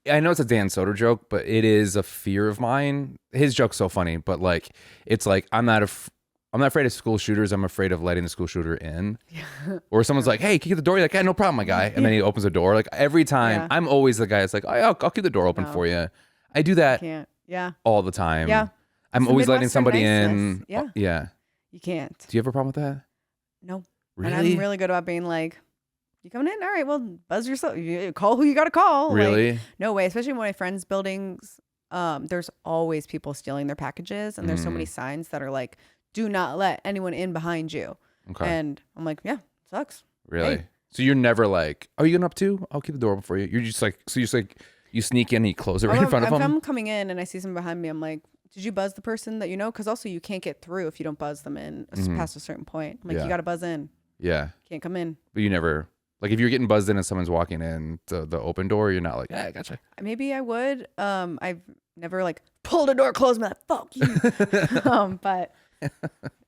I know it's a Dan Soder joke, but it is a fear of mine. His joke's so funny, but like it's like I'm not afraid of school shooters. I'm afraid of letting the school shooter in. Yeah. Or someone's like, "Hey, can you get the door?" You're like, "Yeah, no problem, my guy." And then he opens the door. Like every time, Yeah. I'm always the guy that's like, "Oh, yeah, I'll keep the door open No. for you." I do that Can't. Yeah. all the time. Yeah. I'm It's the always letting Midwestern somebody niceness. in. Yeah. Yeah. You can't. Do you have a problem with that? No. Really? And I'm really good about being like, you coming in? All right, well, buzz yourself. You call who you got to call. Like, Really? no way. Especially when my friends' buildings, there's always people stealing their packages. And there's so many signs that are like, do not let anyone in behind you. Okay. And I'm like, yeah, sucks. Really? Hey. So you're never like, "Are you going up too? I'll keep the door open for you." You're just like, you sneak in and you close it right in front of If them? I'm coming in and I see someone behind me, I'm like, did you buzz the person that you know? Because also you can't get through if you don't buzz them in past a certain point. I'm like, Yeah. you got to buzz in. Yeah. Can't come in. But you never, like if you're getting buzzed in and someone's walking in the open door, you're not like, "Yeah, I gotcha." Maybe I would. I've never like pulled a door closed and been like, fuck you. But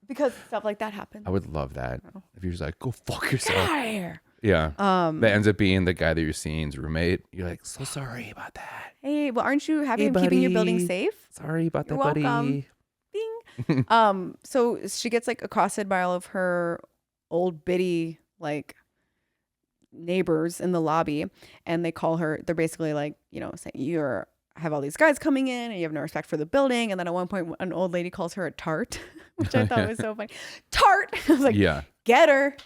because stuff like that happens. I would love that. If you're just like, "Go fuck Get yourself." out of here. Yeah. That ends up being the guy that you're seeing's roommate. You're like, "So sorry about that. Hey, well, aren't you happy Hey, I'm keeping your building buddy. safe? Sorry about You're that, buddy." welcome. Bing. So she gets like accosted by all of her old biddy like neighbors in the lobby, and they call her. They're basically like, saying you're have all these guys coming in and you have no respect for the building. And then at one point, an old lady calls her a tart, which I thought was so funny. Tart. I was like, Yeah. get her.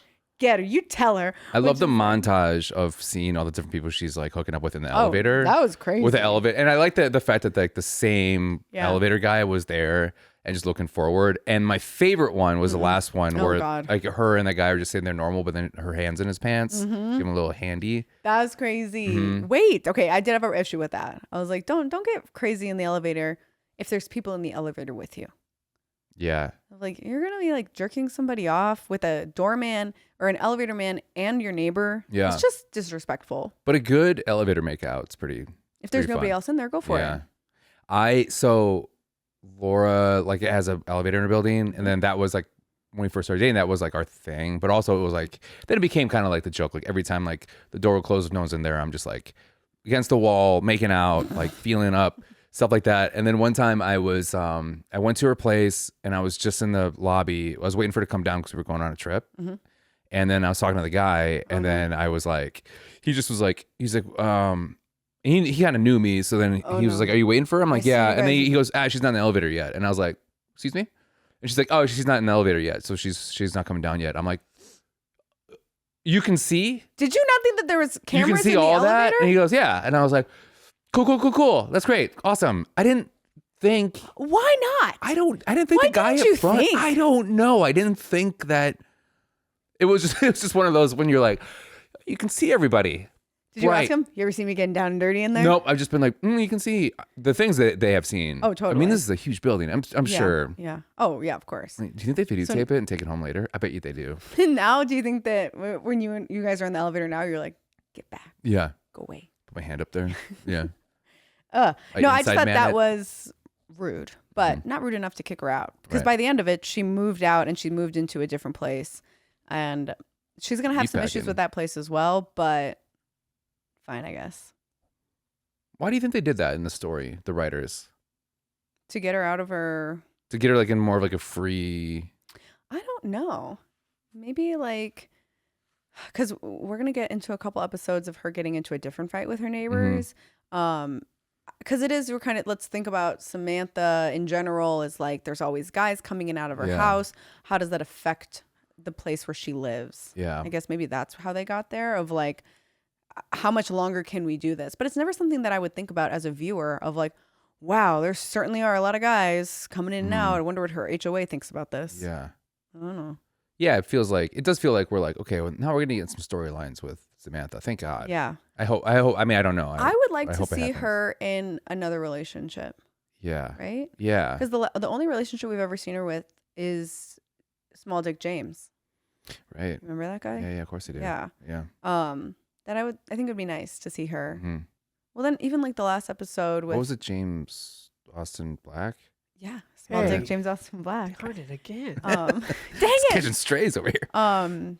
You tell her. I love the Which is- montage of seeing all the different people she's like hooking up with in the elevator. That was crazy. With the elevator. And I like the fact that like the same Yeah. elevator guy was there and just looking forward. And my favorite one was the last one Oh, where God. like her and the guy are just sitting there normal, but then her hand's in his pants. Give him a little handy. That was crazy. Mm-hmm. Wait, okay, I did have an issue with that. I was like, don't get crazy in the elevator if there's people in the elevator with you. Yeah. I was like, you're gonna be like jerking somebody off with a doorman or an elevator man and your neighbor. Yeah. It's just disrespectful. But a good elevator makeout's pretty If there's pretty nobody fun. else in there, go for it. So Laura like has an elevator in her building, and then that was like when we first started dating, that was like our thing. But also it was like then it became kind of like the joke. Like every time like the door would close, if no one's in there, I'm just like against the wall, making out, like feeling up, stuff like that. And then one time I was I went to her place and I was just in the lobby. I was waiting for her to come down because we were going on a trip. And then I was talking to the guy, and then I was like, he's like, he kind of knew me. So then he was like, "Are you waiting for her?" I'm like, see "Yeah." you And then guys- he goes, "She's not in the elevator yet." And I was like, "Excuse me?" And she's like, "Oh, she's not in the elevator yet. So she's not coming down yet." I'm like, "You can see? Did you not think that there was You cameras can see in the all that?" elevator? And he goes, "Yeah." And I was like, Cool. That's great. Awesome. I didn't think Why not? I didn't think Why the guy didn't you up front. think? I don't know. I didn't think that it was just one of those when you're like, you can see everybody. Did you Right. ask him? You ever see me getting down and dirty in there? Nope. I've just been like, you can see the things that they have seen. Oh, I totally. mean, this is a huge building. I'm Yeah, sure. Yeah. Oh, yeah, of course. Do you think they videotape it and take it home later? I bet you they do. Now, do you think that when you guys are in the elevator now, you're like, get back, Yeah. go away? Put my hand up there. Yeah. No, I just inside thought man that it. was rude, but not rude enough to kick her out. Because Right. by the end of it, she moved out and she moved into a different place, and she's gonna have some issues Meatbagging. with that place as well. But fine, I guess. Why do you think they did that in the story, the writers? To get her out of her, To get her like in more of like a free. I don't know. Maybe like, because we're gonna get into a couple episodes of her getting into a different fight with her neighbors. Because it is, we're kind of, let's think about Samantha in general is like, there's always guys coming in out of her Yeah. house. How does that affect the place where she lives? Yeah. I guess maybe that's how they got there of like, how much longer can we do this? But it's never something that I would think about as a viewer of like, wow, there certainly are a lot of guys coming in and out. I wonder what her HOA thinks about this. Yeah. I don't know. Yeah, it does feel like we're like, okay, well, now we're gonna get some storylines with Samantha. Thank God. Yeah. I hope. I mean, I don't know. I would like I to hope it see happens. her in another relationship. Yeah. Right? Yeah. Because the only relationship we've ever seen her with is Small Dick James. Right. Remember that guy? Yeah, of course I do. Yeah. Yeah. That I think it would be nice to see her. Mm-hmm. Well, then even like the last episode with What was it, James Austin Black? Yeah, Small Hey. Dick James Austin Black. Darn it again. Dang Catching it. strays over here.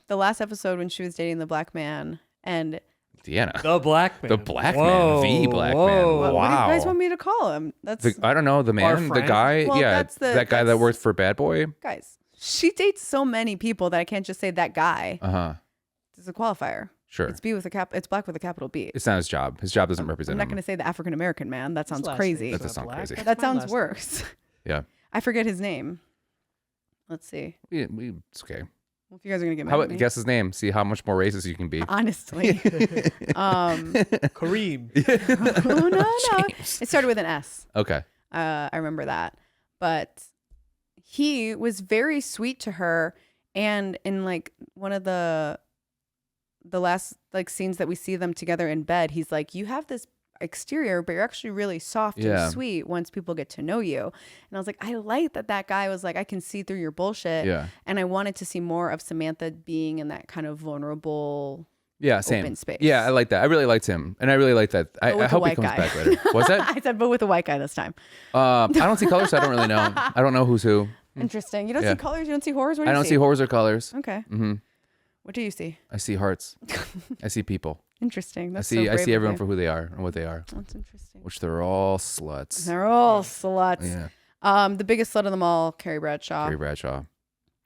The last episode when she was dating the black man and Deanna. The black man. The black Whoa, man. The black whoa. man. what do you Wow. guys want me to call him? That's I don't know, the man, the friend? guy. Well, yeah, that's that guy that that's- worked for Bad Boy. guys. She dates so many people that I can't just say that guy. Uh-huh. It's a qualifier. Sure. It's B with a cap. It's black with a capital B. It's not his job. His job doesn't represent I'm not him. going to say the African American man. That sounds crazy. That does sound crazy. That sounds worse. Yeah. I forget his name. Let's see. It's okay. Well, if you guys are gonna get mad How at about me. guess his name? See how much more racist you can be. Honestly. Kareem. Oh, no. James. It started with an S. Okay. I remember that. But he was very sweet to her. And in like one of the last like scenes that we see them together in bed, he's like, you have this exterior, but you're actually really soft Yeah. and sweet once people get to know you. And I was like, I like that guy was like, I can see through your bullshit. Yeah. And I wanted to see more of Samantha being in that kind of vulnerable Yeah, same. open space. Yeah, I like that. I really liked him. And I really like that. I with a hope he white comes guy. back later. What's that? I said, but with a white guy this time. I don't see colors, so I don't really know. I don't know who's who. Interesting. You don't Yeah. see colors? You don't see horrors? What do I you don't see horrors or colors. Okay. Mm-hmm. What do you see? I see hearts. I see people. Interesting. That's I see so brave of everyone you. for who they are and what they are, That's interesting. which they're all sluts. They're all sluts. Yeah. The biggest slut of them all, Carrie Bradshaw. Carrie Bradshaw.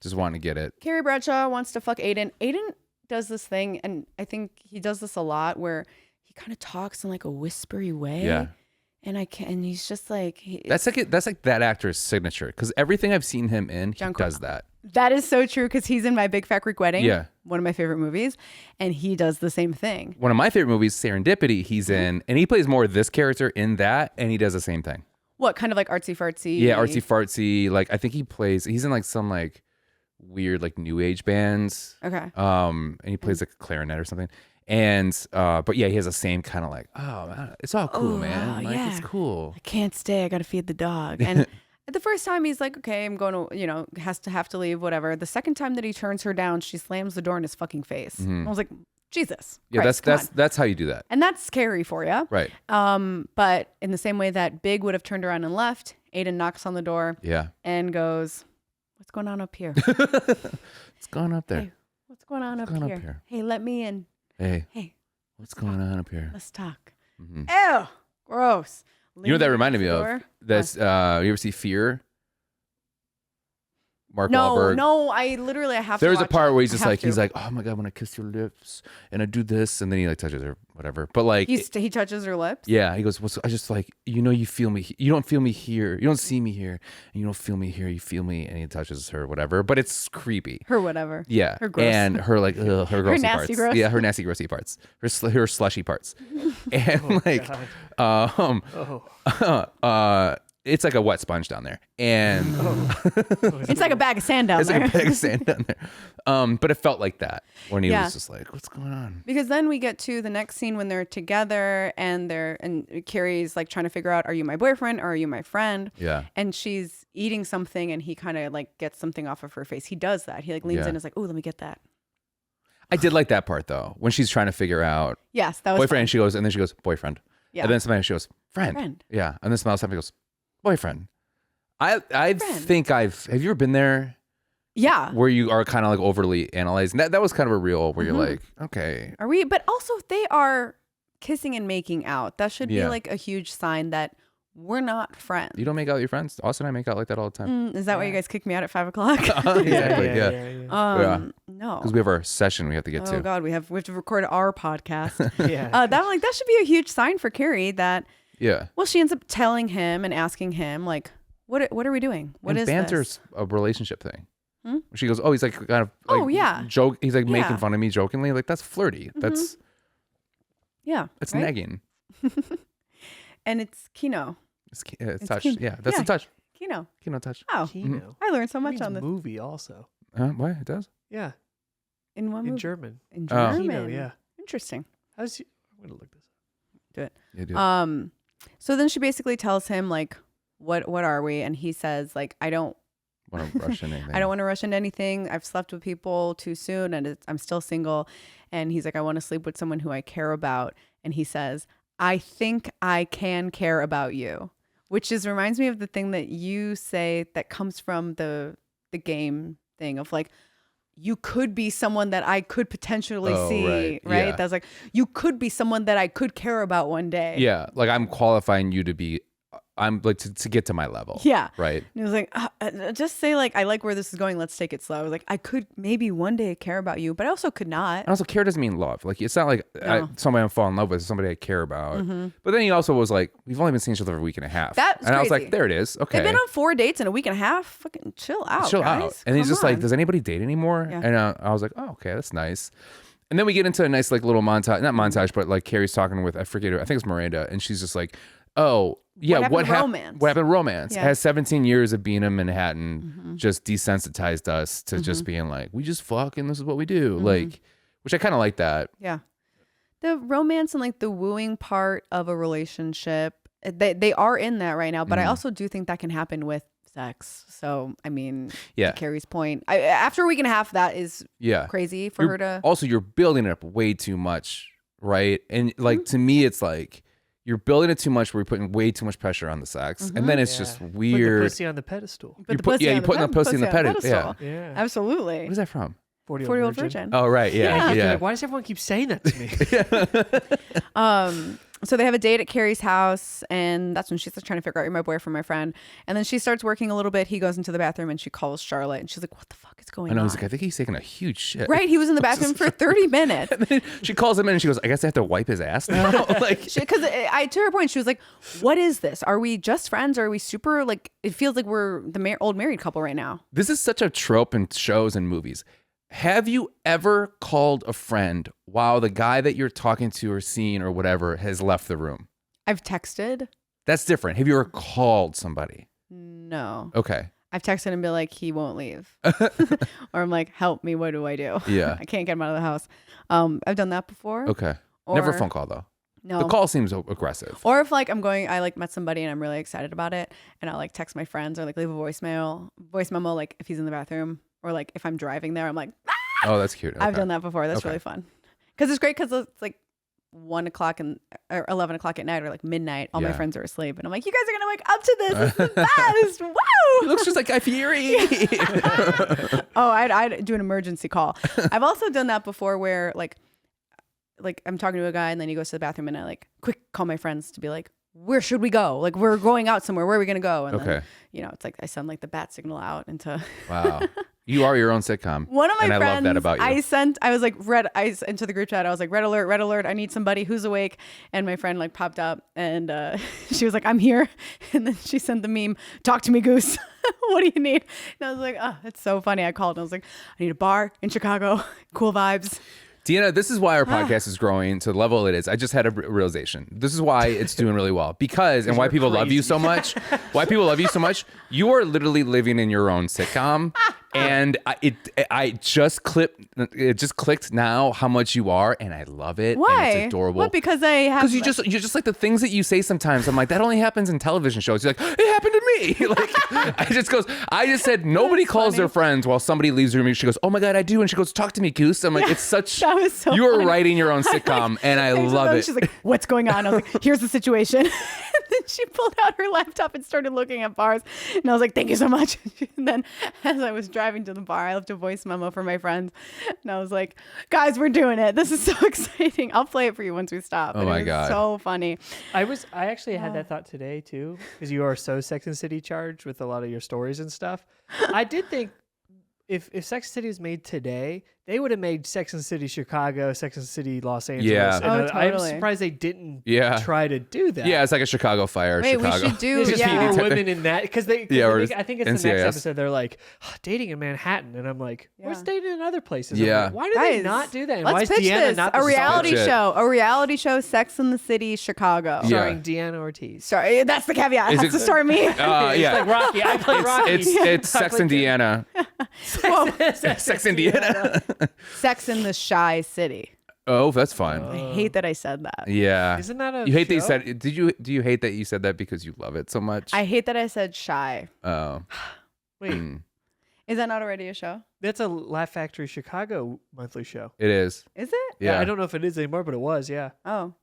Just wanting to get it. Carrie Bradshaw wants to fuck Aiden. Aiden does this thing, and I think he does this a lot, where he kind of talks in like a whispery way. Yeah. And and he's just like That's like that actor's signature, because everything I've seen him in, he John does that. that is so true, because he's in My Big Fat Greek Wedding. Yeah. One of my favorite movies, and he does the same thing. One of my favorite movies, Serendipity, he's in, and he plays more of this character in that, and he does the same thing. What, kind of like artsy fartsy? Yeah, artsy fartsy. Like, I think he's in like some like weird like new age bands. Okay. And he plays like a clarinet or something. And but yeah, he has the same kind of like, oh man, it's all cool, Oh, man. Like, yeah. it's cool. I can't stay. I got to feed the dog. And the first time he's like, okay, I'm going to, have to leave, whatever. The second time that he turns her down, she slams the door in his fucking face. I was like, Jesus. Yeah, Christ, come on. that's how you do that. And that's scary for you. Right. But in the same way that Big would have turned around and left, Aiden knocks on the door Yeah. and goes, what's going on up here? What's going up there? Hey, what's going on up going up here? here? Hey, let me in. Hey, Hey, what's going on up here? let's talk. Mhm. Ew, gross. You know what that reminded me of? Door. That's you ever see Fear? Mark No, Wahlberg. I have to There's a watch part it. where he's I just have like, to. he's like, oh my God, when I kiss your lips and I do this, and then he like touches her, whatever. But like, he touches her lips. yeah, he goes, I just like, you feel me. You don't feel me here. You don't see me here. And you don't feel me here. You feel me. And he touches her, whatever. But it's creepy. Her whatever. Yeah. Her gross. And her like, ugh, her grossy nasty parts. gross. Yeah, her nasty, grossy parts. Her slushy parts. And like, it's like a wet sponge down there. And It's like a bag of sand down it's there. like a bag of sand down there. But it felt like that when he Yeah. was just like, what's going on? Because then we get to the next scene when they're together and Carrie's like trying to figure out, are you my boyfriend or are you my friend? Yeah. And she's eating something and he kind of like gets something off of her face. He does that. He like leans Yeah. in and is like, oh, let me get that. I did like that part though, when she's trying to figure out Yes, that was boyfriend, fun. and she goes, and then she goes, boyfriend. Yeah. And then somebody she goes, friend. Friend. Yeah. And then somebody else goes, boyfriend. I think have you ever been there Yeah. where you are kind of like overly analyzing? That was kind of a real where you're like, okay. Are we? But also they are kissing and making out. That should be Yeah. like a huge sign that we're not friends. You don't make out with your friends? Austin and I make out like that all the time. Is that why you guys kicked me out at 5 o'clock? Exactly. Yeah. Yeah. No. Because we have our session we have to get Oh to. God, we have to record our podcast. Yeah. That should be a huge sign for Carrie that. Yeah. Well, she ends up telling him and asking him like, what are we doing? What and is banter's this? a relationship thing. Hmm? She goes, oh, he's like kind of like Oh, yeah. joke. He's like making Yeah. fun of me jokingly. Like that's flirty. That's Yeah. It's right? nagging. And it's Kino. It's touch. Kino. Yeah, that's Yeah. a touch. Kino. Kino touch. Oh, Kino. I learned so It much means on this. movie also. What? It does? Yeah, In one in movie. German. In Oh. German. Kino, yeah. Interesting. I'm gonna look this up. Do it. Yeah, do it. So then she basically tells him like, what are we? And he says like, I don't Want to rush in anything? I don't want to rush into anything. I've slept with people too soon and I'm still single. And he's like, I want to sleep with someone who I care about. And he says, I think I can care about you, which reminds me of the thing that you say that comes from the game thing of like, you could be someone that I could potentially see, right? Yeah. That's like, you could be someone that I could care about one day. Yeah, like I'm qualifying you to be. I'm like to get to my level. Yeah. Right. And he was like, just say like, I like where this is going. Let's take it slow. I was like, I could maybe one day care about you, but I also could not. And also, care doesn't mean love. Like, it's not like somebody I fall in love with, somebody I care about. But then he also was like, we've only been seeing each other for a week and a half. That's and I was crazy. like, there it is. Okay. They've been on 4 dates in a week and a half. Fucking chill out, Chill guys. out. And he's Come just like, on. does anybody date anymore? Yeah. And I was like, oh, okay, that's nice. And then we get into a nice like little montage, not montage, but like Carrie's talking with, I forget her, I think it's Miranda. And she's just like, oh, yeah, What happened to romance? What happened to romance? Yeah. Has 17 years of being in Manhattan just desensitized us to just being like, we just fuck and this is what we do. Like, which I kind of like that. Yeah. The romance and like the wooing part of a relationship, they are in that right now. But I also do think that can happen with sex. So, I mean, Yeah. to Carrie's point, after a week and a half, that is Yeah. crazy for her to. Also, you're building it up way too much, right? And like to me, it's like you're building it too much where you're putting way too much pressure on the sex. And then it's just Put the weird. pussy on the pedestal. Put you put- yeah, you putting the pussy on the pedestal. pedestal. Yeah. Absolutely. What is that from? 40-year-old virgin. Oh, right. Yeah. You're Yeah. like, why does everyone keep saying that to me? So they have a date at Carrie's house, and that's when she's trying to figure out, you're my boyfriend, my friend. And then she starts working a little bit. He goes into the bathroom and she calls Charlotte, and she's like, what the fuck is going I know. on? He's like, I think he's taking a huge shit. Right? He was in the bathroom for 30 minutes. And then she calls him in and she goes, I guess I have to wipe his ass now. Like, Because to her point, she was like, what is this? Are we just friends? Are we super, like, it feels like we're the old married couple right now. this is such a trope in shows and movies. Have you ever called a friend while the guy that you're talking to or seeing or whatever has left the room? I've texted. That's different. Have you ever called somebody? No. Okay. I've texted and be like, he won't leave. Or I'm like, help me. What do I do? Yeah. I can't get him out of the house. I've done that before. Okay. Never a Or- phone call though. No. The call seems aggressive. Or if like I like met somebody and I'm really excited about it, and I'll like text my friends or like leave a voice memo like if he's in the bathroom, or like if I'm driving there, I'm like, ah! Oh, that's cute. I've Okay. done that before. That's Okay. really fun. Because it's great because it's like 1 o'clock or 11 o'clock at night or like midnight. All my Yeah. friends are asleep, and I'm like, you guys are gonna wake up to this. This is the best. He Woo! looks just like Guy Fieri. Oh, I'd do an emergency call. I've also done that before where like I'm talking to a guy and then he goes to the bathroom and I like quick call my friends to be like, where should we go? Like we're going out somewhere. Where are we gonna go? And then, Okay. it's like I send like the bat signal out into Wow. You are your own sitcom. one of my and friends. I love that about you. I was like into the group chat. I was like, red alert. I need somebody who's awake. And my friend like popped up and she was like, I'm here. And then she sent the meme, talk to me, Goose. What do you need? And I was like, oh, it's so funny. I called and I was like, I need a bar in Chicago. Cool vibes. Deanna, this is why our podcast is growing to the level it is. I just had a realization. This is why it's doing really well. Because, and why you're people love you crazy. so much, you are literally living in your own sitcom. And it just clicked now how much you are, and I love it. Why? And it's adorable. What? Because I have. Because you're just like the things that you say sometimes. I'm like, that only happens in television shows. You're like, it happened to me. Like, I just said nobody calls their friends while somebody leaves the room. She goes, oh my God, I do. And she goes, talk to me, Goose. I'm like, it's such, that was so you are funny. writing your own sitcom, and I love it. She's like, what's going on? I was like, here's the situation. And then she pulled out her laptop and started looking at bars. And I was like, thank you so much. And then as I was driving to the bar, I left a voice memo for my friends. And I was like, guys, we're doing it. This is so exciting. I'll play it for you once we stop. Oh And my it was God. so funny. I actually had that thought today too, because you are so Sex and City charged with a lot of your stories and stuff. I did think if Sex and City is made today, they would have made Sex and the City Chicago, Sex and the City Los Angeles. Yeah. And Oh, I'm totally. surprised they didn't Yeah. try to do that. Yeah, it's like a Chicago Fire. Wait, Chicago. we should do. There's just Yeah. more women in that because they. Yeah, or I think it's the next NCIS. episode. They're like dating in Manhattan, and I'm like, where's Yeah. dating in other places? I'm Yeah. like, why do they Guys, not do that? And Let's why is pitch Deanna this. not A the reality Pitch it. show. A reality show. Sex in the City, Chicago. Yeah. starring Deanna Ortiz? Sorry, that's the caveat. It Is has it- to start me. Yeah. It's like Rocky. I play Rocky. It's Sex and Deanna. Sex and Deanna. Sex in the Shy City. Oh, that's fun. I hate that I said that. Yeah. Isn't that a You hate that you show? said. Do you hate that you said that because you love it so much? I hate that I said shy. Oh. Wait, Mm. Is that not already a show? that's a Laugh Factory Chicago monthly show. It is. Is it? Yeah. I don't know if it is anymore, but it was. Yeah. Oh,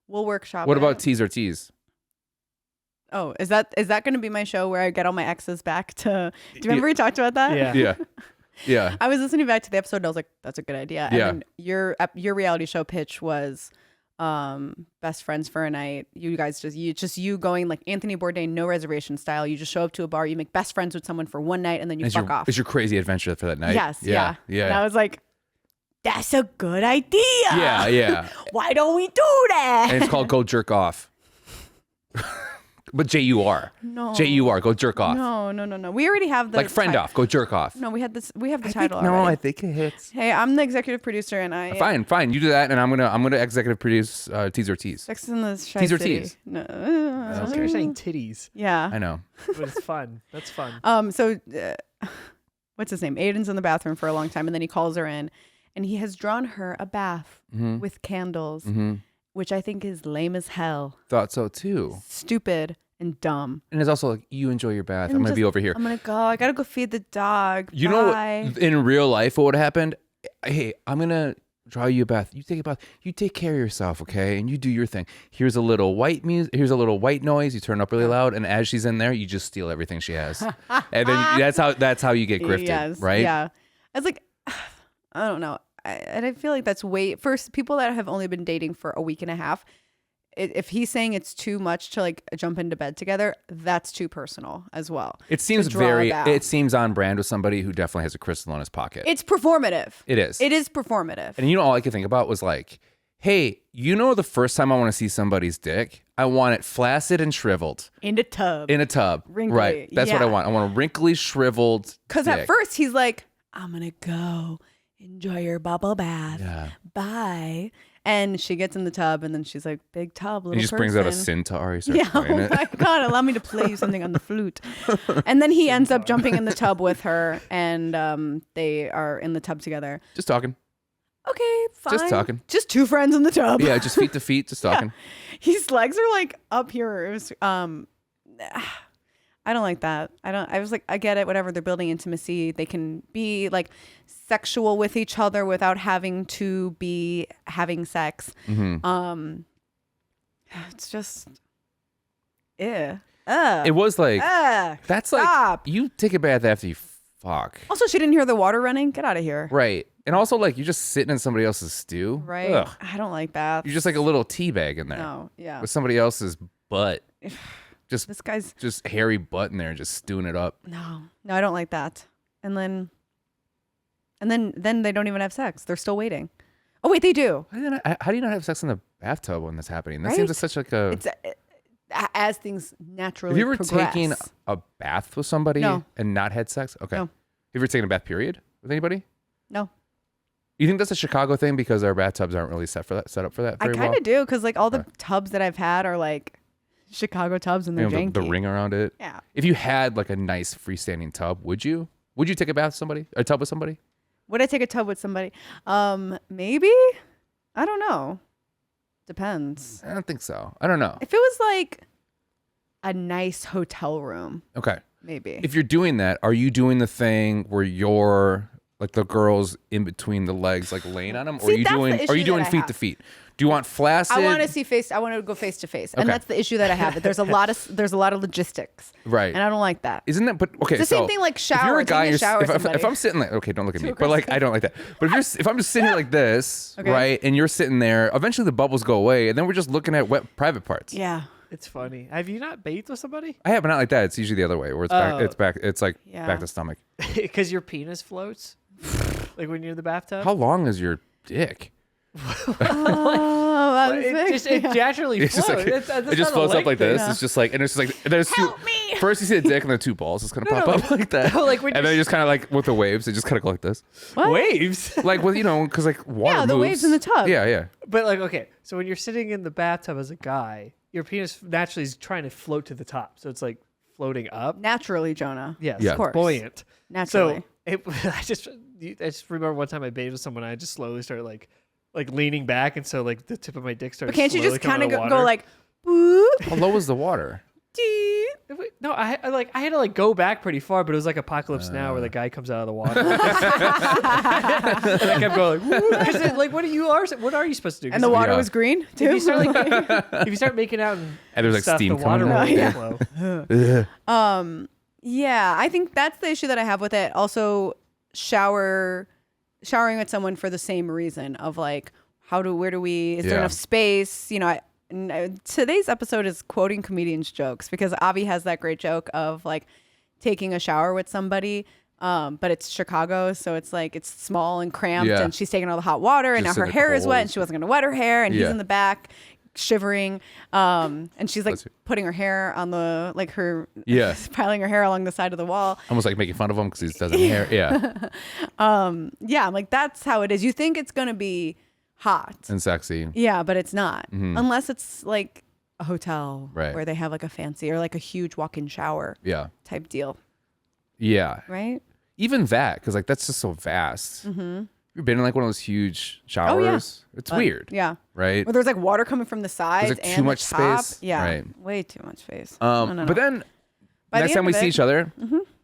we'll workshop. What it. about Tease or Tease? Oh, is that going to be my show where I get all my exes back to? Do you remember we talked about that? Yeah. Yeah. Yeah. I was listening back to the episode and I was like, that's a good idea. And Yeah. then your reality show pitch was best friends for a night. You guys you going like Anthony Bourdain, no reservation style. You just show up to a bar, you make best friends with someone for one night and then you It's fuck your, off. It's your crazy adventure for that night. Yes. Yeah. Yeah. And I was like, that's a good idea. Yeah. Yeah. Why don't we do that? And it's called Go Jerk Off. But J-U-R. No. J-U-R. Go jerk off. No. We already have the Like friend off. Go jerk off. No, we have the I title think, already. I think it hits. Hey, I'm the executive producer and I Fine. You do that, and I'm gonna executive produce Tease or Tease. Sex in the Shy Tease or City. tease? No. So you're saying titties, Yeah. I know. but it's fun. That's fun. So what's his name? Aiden's in the bathroom for a long time and then he calls her in and he has drawn her a bath with candles, which I think is lame as hell. Thought so too. Stupid and dumb. And it's also like, you enjoy your bath. And I'm gonna just- be over here. I'm gonna go. I gotta go feed the dog. You know Bye. what? In real life, what would have happened? Hey, I'm gonna draw you a bath. You take a bath. You take care of yourself, okay? And you do your thing. Here's a little white music. Here's a little white noise. You turn up really loud, and as she's in there, you just steal everything she has, and then that's how you get grifted, Yes, right? Yeah. I was like, I don't know. And I feel like that's first people that have only been dating for a week and a half. If he's saying it's too much to like jump into bed together, that's too personal as well. It seems draw a bath. It seems on brand with somebody who definitely has a crystal in his pocket. It's performative. It is. It is performative. And you know, all I could think about was like, hey, you know, the first time I want to see somebody's dick, I want it flaccid and shriveled in the tub. in a tub. Wrinkly, Right. That's what I yeah. want. I want a wrinkly, shriveled. Because dick. at first he's like, I'm going to go enjoy your bubble bath. Yeah. Bye. And she gets in the tub and then she's like, big tub, little He just brings out a person. centaur. He starts Yeah, oh playing it. my God, allow me to play you something on the flute. And then he ends up jumping in the tub with her and they are in the tub together. Just talking. Okay, fine. Just talking. Just two friends in the tub. Yeah, just feet to feet, just talking. His legs are like up here. It was I don't like that. I was like, I get it, whatever, they're building intimacy. They can be like sexual with each other without having to be having sex. Mm-hmm. It's just it was like, that's like, stop. you take a bath after you fuck. Also, she didn't hear the water running. Get out of here. Right. And also, like, you're just sitting in somebody else's stew. Right. Ugh. I don't like baths. You're just like a little tea bag in there No, yeah. with somebody else's butt. This guy's Just hairy butt in there, just stewing it up. no, I don't like that. And then they don't even have sex. They're still waiting. Oh wait, they do. How do you not have sex in the bathtub when that's happening? That Right? seems like such like a. It's as things naturally. Have you ever progress. taken a bath with somebody No. and not had sex? Okay. No. Have you ever taken a bath period with anybody? No, You think that's a Chicago thing because our bathtubs aren't really set up for that I very kind well? of do because like all the Okay. tubs that I've had are like Chicago tubs and they're You know, janky. the ring around it. Yeah. If you had like a nice freestanding tub, would you? Would you take a bath with somebody? A tub with somebody? Would I take a tub with somebody? Maybe. I don't know. Depends. I don't think so. I don't know. If it was like a nice hotel room, Okay. maybe. If you're doing that, are you doing the thing where you're like the girls in between the legs, like laying on them, or See, are you that's the doing? Are you issue doing that I feet have. to feet? Do you want flaccid? I want to see face. I want to go face to face, and Okay. that's the issue that I have. There's a lot of logistics, Right. and I don't like that. Isn't that? But okay, It's the same so thing like If you're shower, a guy, taking a shower with if somebody. I'm sitting like, okay, don't look at me, Too but like aggressive. I don't like that. But if I'm just sitting here like this, Okay. right, and you're sitting there, eventually the bubbles go away, and then we're just looking at wet private parts. Yeah. It's funny. Have you not bathed with somebody? I have, but not like that. It's usually the other way, where it's back. Oh. It's back. It's like Yeah. back to stomach. Because your penis floats? Like when you're in the bathtub? How long is your dick? Oh, It naturally It's just floats. like it just floats up like this. It's just like, and it's just like there's Help two. me! First you see the dick and then two balls just kind of pop up like that. No, like when and then you just kind of like with the waves, it just kind of go like this. What? waves. Like with because like water Yeah, the moves. waves in the tub. Yeah. But like, okay, so when you're sitting in the bathtub as a guy, your penis naturally is trying to float to the top. So it's like floating up. Naturally, Jonah. Yes, Yeah. Of course. buoyant. Naturally. So I just remember one time I bathed with someone, and I just slowly started like leaning back, and so like the tip of my dick started. But can't you slowly just kind coming of out of go water. like, boop, How low was the water? dee? No, I had to like go back pretty far, but it was like Apocalypse Now where the guy comes out of the water, and I kept going. Woo. I said, like, what are you supposed to do? And the water Yeah. was green if too. you start if you start making out and there's, like, stuff, steam the water coming will out. overflow. Yeah, I think that's the issue that I have with it. Also, showering with someone for the same reason of like, where do we? Is there Yeah. enough space? Today's episode is quoting comedians' jokes because Avi has that great joke of like taking a shower with somebody. But it's Chicago, so it's like it's small and cramped, Yeah. and she's taking all the hot water, and Just now in her the hair is wet, cold. and she wasn't gonna wet her hair, and he's Yeah. in the back shivering, and she's like Bless you. putting her hair on the Yeah. piling her hair along the side of the wall. Almost like making fun of him because he doesn't hair. Yeah. Yeah, I'm like that's how it is. You think it's gonna be hot, And sexy. yeah, but it's not unless it's like a hotel Right. where they have like a fancy or like a huge walk-in shower Yeah. type deal, Yeah. right? Even that, because like that's just so vast. Mm-hmm. You've been in like one of those huge showers. Oh, yeah. It's weird. Yeah. Right. Where there's like water coming from the sides like, and too the much top. space. Yeah, Right. way too much space. No. But then By the next end time we of see it- each other,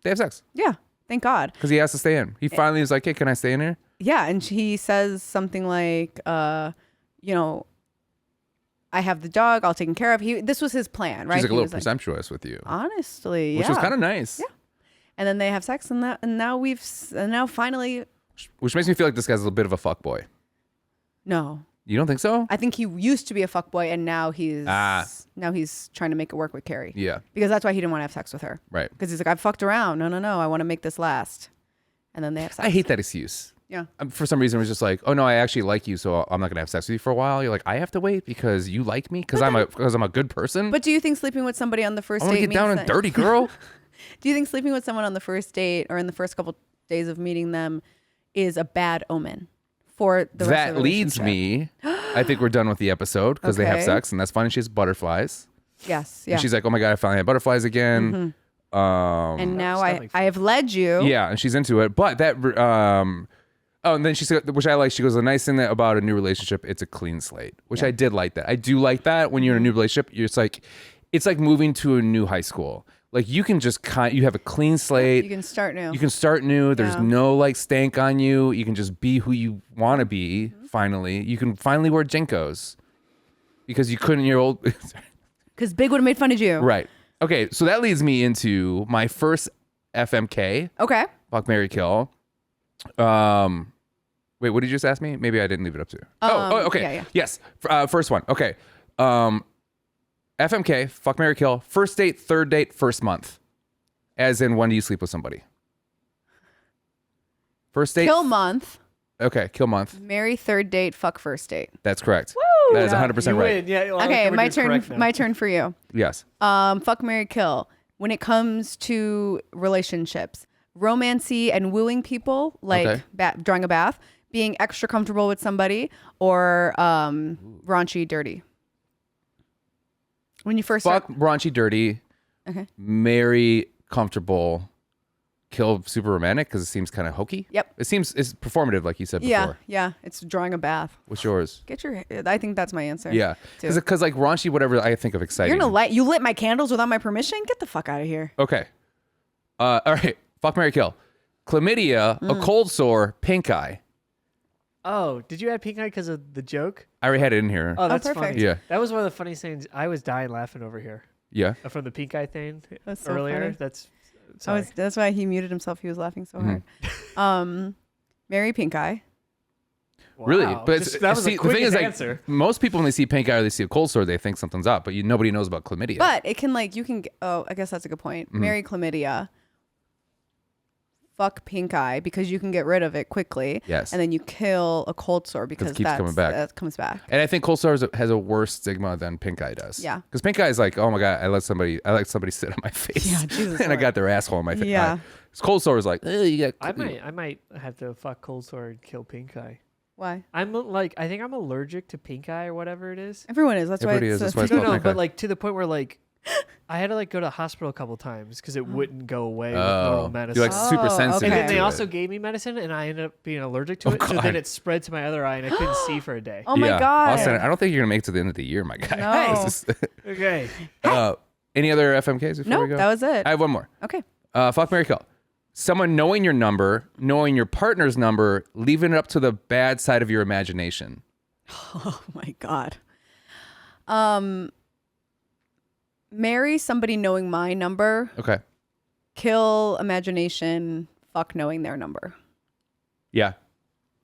they have sex Yeah, thank God. because he has to stay in. He finally was like, "Hey, can I stay in here?" Yeah, and he says something like, I have the dog all taken care of. This was his plan, right? She's like a He little was presumptuous with you, honestly, which yeah. was kind of nice. Yeah. And then they have sex, and now finally, Which makes me feel like this guy's a little bit of a fuck boy. no. You don't think so? I think he used to be a fuckboy, and now he's trying to make it work with Carrie. Yeah. Because that's why he didn't want to have sex with her. Right. Because he's like, I've fucked around. No. I want to make this last. And then they have sex. I hate that excuse. Yeah. For some reason, it was just like, "Oh no, I actually like you, so I'm not gonna have sex with you for a while." You're like, "I have to wait because you like me because I'm a good person." But do you think sleeping with somebody on the first I want date to get down means and that- dirty, girl. Do you think sleeping with someone on the first date or in the first couple days of meeting them is a bad omen for the rest of That the leads relationship? me. I think we're done with the episode because they have Okay. sex and that's fine. And she has butterflies. Yes. Yeah. And she's like, "Oh my god, I finally had butterflies again." and now I have led you. Yeah, and she's into it. But that and then she said, which I like, she goes, "The nice thing about a new relationship, it's a clean slate," which I did like that. I do like that when you're in a new relationship. It's like moving to a new high school. Like you can just you have a clean slate. You can start new. You can start new. There's Yeah. no like stank on you. You can just be who you want to be. Finally, you can finally wear Jinkos because you couldn't in your old. Because Big would have made fun of you. Right. Okay. So that leads me into my first FMK. Okay. Fuck, marry, kill. Wait, what did you just ask me? Maybe I didn't leave it up to you. Okay. yeah. Yes. First one. Okay. FMK, fuck, marry, kill. First date, third date, first month. As in, when do you sleep with somebody? First date. Kill month. Okay, kill month. Marry third date. Fuck first date. That's correct. Woo! That is Yeah, 100% you right. win. Yeah, well, I Okay, like how my we're doing turn. correct now. My turn for you. Yes. Fuck, marry, kill. When it comes to relationships, romancy and wooing people, like Okay. drawing a bath, being extra comfortable with somebody, or raunchy, dirty. When you first Fuck, start, raunchy, dirty. Okay. Marry, comfortable. Kill, super romantic because it seems kind of hokey. Yep. It's performative, like you said before. yeah, it's drawing a bath. What's yours? I think that's my answer. Yeah. too. Because like raunchy, whatever I think of exciting. You lit my candles without my permission? Get the fuck out of here. Okay. All right. Fuck, marry, kill. Chlamydia, a cold sore, pink eye. Oh, did you add pink eye because of the joke? I already had it in here. Oh, that's perfect. funny. Yeah. That was one of the funniest things. I was dying laughing over here Yeah. from the pink eye thing That's so earlier. funny. That's sorry. That's why he muted himself. He was laughing so Mm-hmm. hard. Marry pink eye. Really? Wow. But That was see, the the thing is, quickest like, answer. most people when they see pink eye or they see a cold sore, they think something's up, but nobody knows about chlamydia. But it can I guess that's a good point. Mm-hmm. Marry chlamydia. fuck pink eye because you can get rid of it quickly. Yes. And then you kill a cold sore because it keeps coming back. that comes back. And I think cold sore has a worse stigma than pink eye does. Yeah. Because pink eye is like, oh my God, I let somebody sit on my face. Yeah, Jesus and I got their asshole in my face. Yeah. Cold sore is like, you got. I might have to fuck cold sore and kill pink eye. Why? I think I'm allergic to pink eye or whatever it is. Everyone is. That's Everybody why is. it's That's why it's called pink eye. But like to the point where like I had to like go to the hospital a couple times because it wouldn't go away with normal medicine. You're like super Oh, sensitive. okay. And then they to also it. gave me medicine, and I ended up being allergic to it. So God. then it spread to my other eye, and I couldn't see for a day. Oh my God. Austin, I don't think you're gonna make it to the end of the year, my guy. No. This is- Okay. any other FMKs before we Nope, go? that was it. I have one more. Okay. Fuck, marry, kill. Someone knowing your number, knowing your partner's number, leaving it up to the bad side of your imagination. Oh my God. Marry somebody knowing my number. Okay. Kill imagination. Fuck knowing their number. Yeah.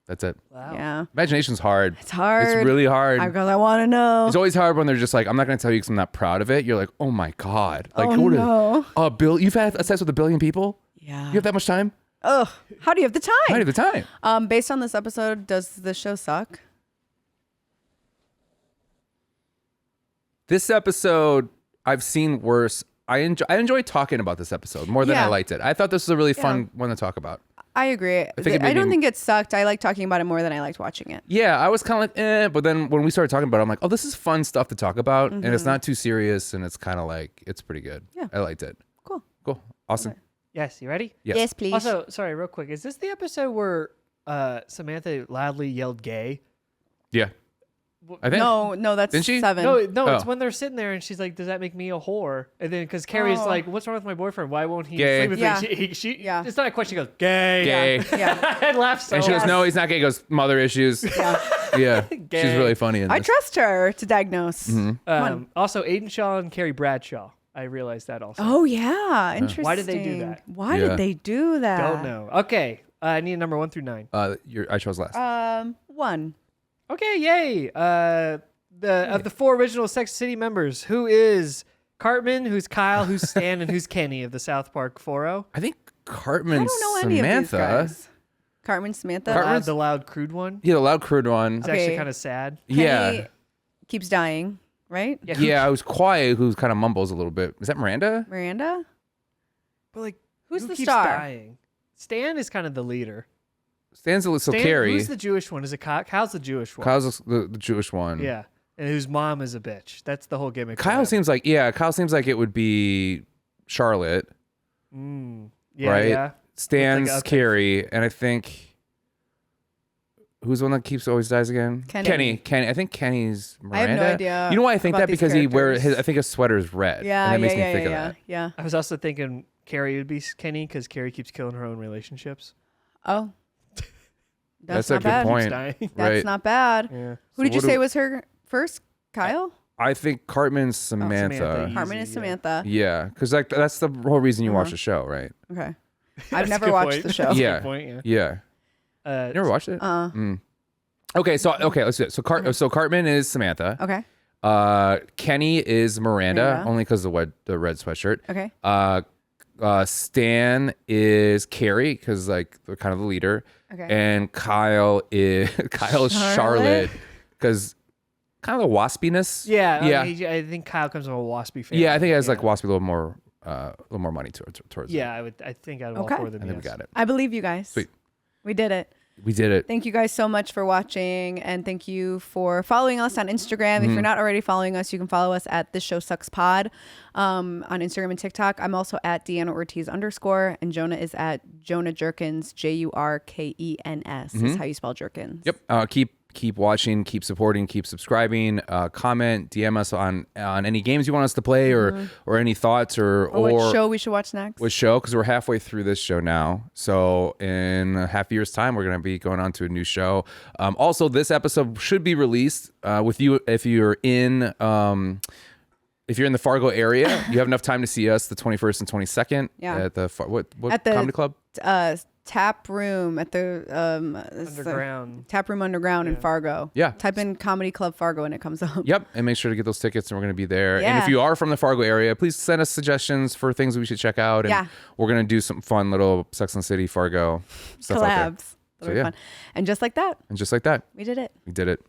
That's it. Wow. Yeah. Imagination's hard. It's hard. It's really hard. Because I want to know. It's always hard when they're just like, I'm not going to tell you because I'm not proud of it. You're like, oh my God. Like, Oh, what is- no. Bill, you've had sex with 1 billion people? Yeah. You have that much time? Ugh. How do you have the How do time? you have the time? Based on this episode, does the show suck? This episode, I've seen worse. I enjoy talking about this episode more than I Yeah. liked it. I thought this was a really fun one to talk about. I agree. think it I made don't me- think it sucked. I like talking about it more than I liked watching it. Yeah, I was kind of like, but then when we started talking about it, I'm like, oh, this is fun stuff to talk about. And it's not too serious. And it's kind of like, it's pretty good. Yeah. I liked it. Cool. Cool. Awesome. Yes, you ready? Yes. please. Also, sorry, real quick. Is this the episode where Samantha loudly yelled gay? Yeah. I think. No, that's Didn't she? 7. No, it's Oh. when they're sitting there and she's like, "Does that make me a whore?" And then because Carrie's Oh. like, "What's wrong with my boyfriend? Why won't he Gay. sleep with Yeah. me?" She Yeah. It's not a question. She goes, "Gay." Gay. Yeah. I laughed so And she goes, hard. no, he's not gay. He goes, mother issues. Yeah. She's Gay. really funny in I this. trust her to diagnose. Also, Aiden Shaw and Carrie Bradshaw. I realized that also. Oh, yeah. Interesting. Why did they do that? Why Yeah. did they do that? Don't know. Okay, I need a number 1 through 9. I chose last. 1. Okay, yay. Of the 4 original Sex City members, who is Cartman, who's Kyle, who's Stan, and who's Kenny of the South Park 4-0? I think I Cartman, don't know any of these Samantha. guys. Cartman, Samantha. Cartman's- The loud, crude one. Yeah, the loud crude one. It's Okay. actually kind of sad. Yeah. Kenny keeps dying, right? Yeah, I was quiet, who kind of mumbles a little bit. Is that Miranda? Miranda? But like, Who's who the keeps star? dying? Stan is kind of the leader. Stan's a little Stan, Carrie. who's the Jewish one? Is it Kyle? Kyle's the Jewish one. Kyle's the Jewish one. Yeah, and whose mom is a bitch. That's the whole gimmick. of Kyle it. seems like it would be Charlotte, Yeah, right? yeah. Stan's okay. Carrie, and I think who's the one that keeps always dies again? Kenny. I think Kenny's I have Miranda. no idea You know why I think about that? these Because characters. I think his sweater's red. Yeah, and that makes yeah, me think yeah, of that. yeah. I was also thinking Carrie would be Kenny because Carrie keeps killing her own relationships. Oh. That's not a good bad. point. Keeps dying. That's Right. not bad. Yeah. Who did you what say do- was her first? Kyle? I think Cartman's Samantha. Samantha. Harmon is Easy, Samantha. Yeah, because like that's the whole reason you watch the show, right? Okay. That's I've a never good watched point. the show. That's a Yeah. good point, yeah. Yeah. You never watched it? Okay, so let's do it. So Cartman is Samantha. Okay. Kenny is Miranda, Miranda. only because of the red sweatshirt. Okay. Stan is Carrie because like they're kind of the leader. Okay. And Kyle is Charlotte because kind of the waspiness. Yeah. Yeah. I think Kyle comes from a waspy family. Yeah, I think it has like waspy a little more money towards. Yeah, I think I'd Okay. all for them. I think we yes. got it. I believe you guys. Sweet. We did it. We did it. Thank you guys so much for watching, and thank you for following us on Instagram. If you're not already following us, you can follow us at This Show Sucks Pod on Instagram and TikTok. I'm also at Deanna Ortiz _, and Jonah is at Jonah Jurkens, Jurkens is how you spell Jurkens. Yep. Keep watching, keep supporting, keep subscribing. Comment, DM us on any games you want us to play or any thoughts or What show we should watch next? Which show? Because we're halfway through this show now. So in a half year's time, we're going to be going on to a new show. Also, this episode should be released with you if you're in. If you're in the Fargo area, you have enough time to see us the 21st and 22nd Yeah. at the what At the comedy club? Tap Room at the Underground. Tap Room Underground in Fargo. Yeah. Type in Comedy Club Fargo and it comes up. Yep. And make sure to get those tickets and we're going to be there. And Yeah. if you are from the Fargo area, please send us suggestions for things we should check out. And we're going to do some fun little Sex and the City Fargo stuff out there. Collabs. That'll be fun. And just like that. And just like that, We did it. we did it.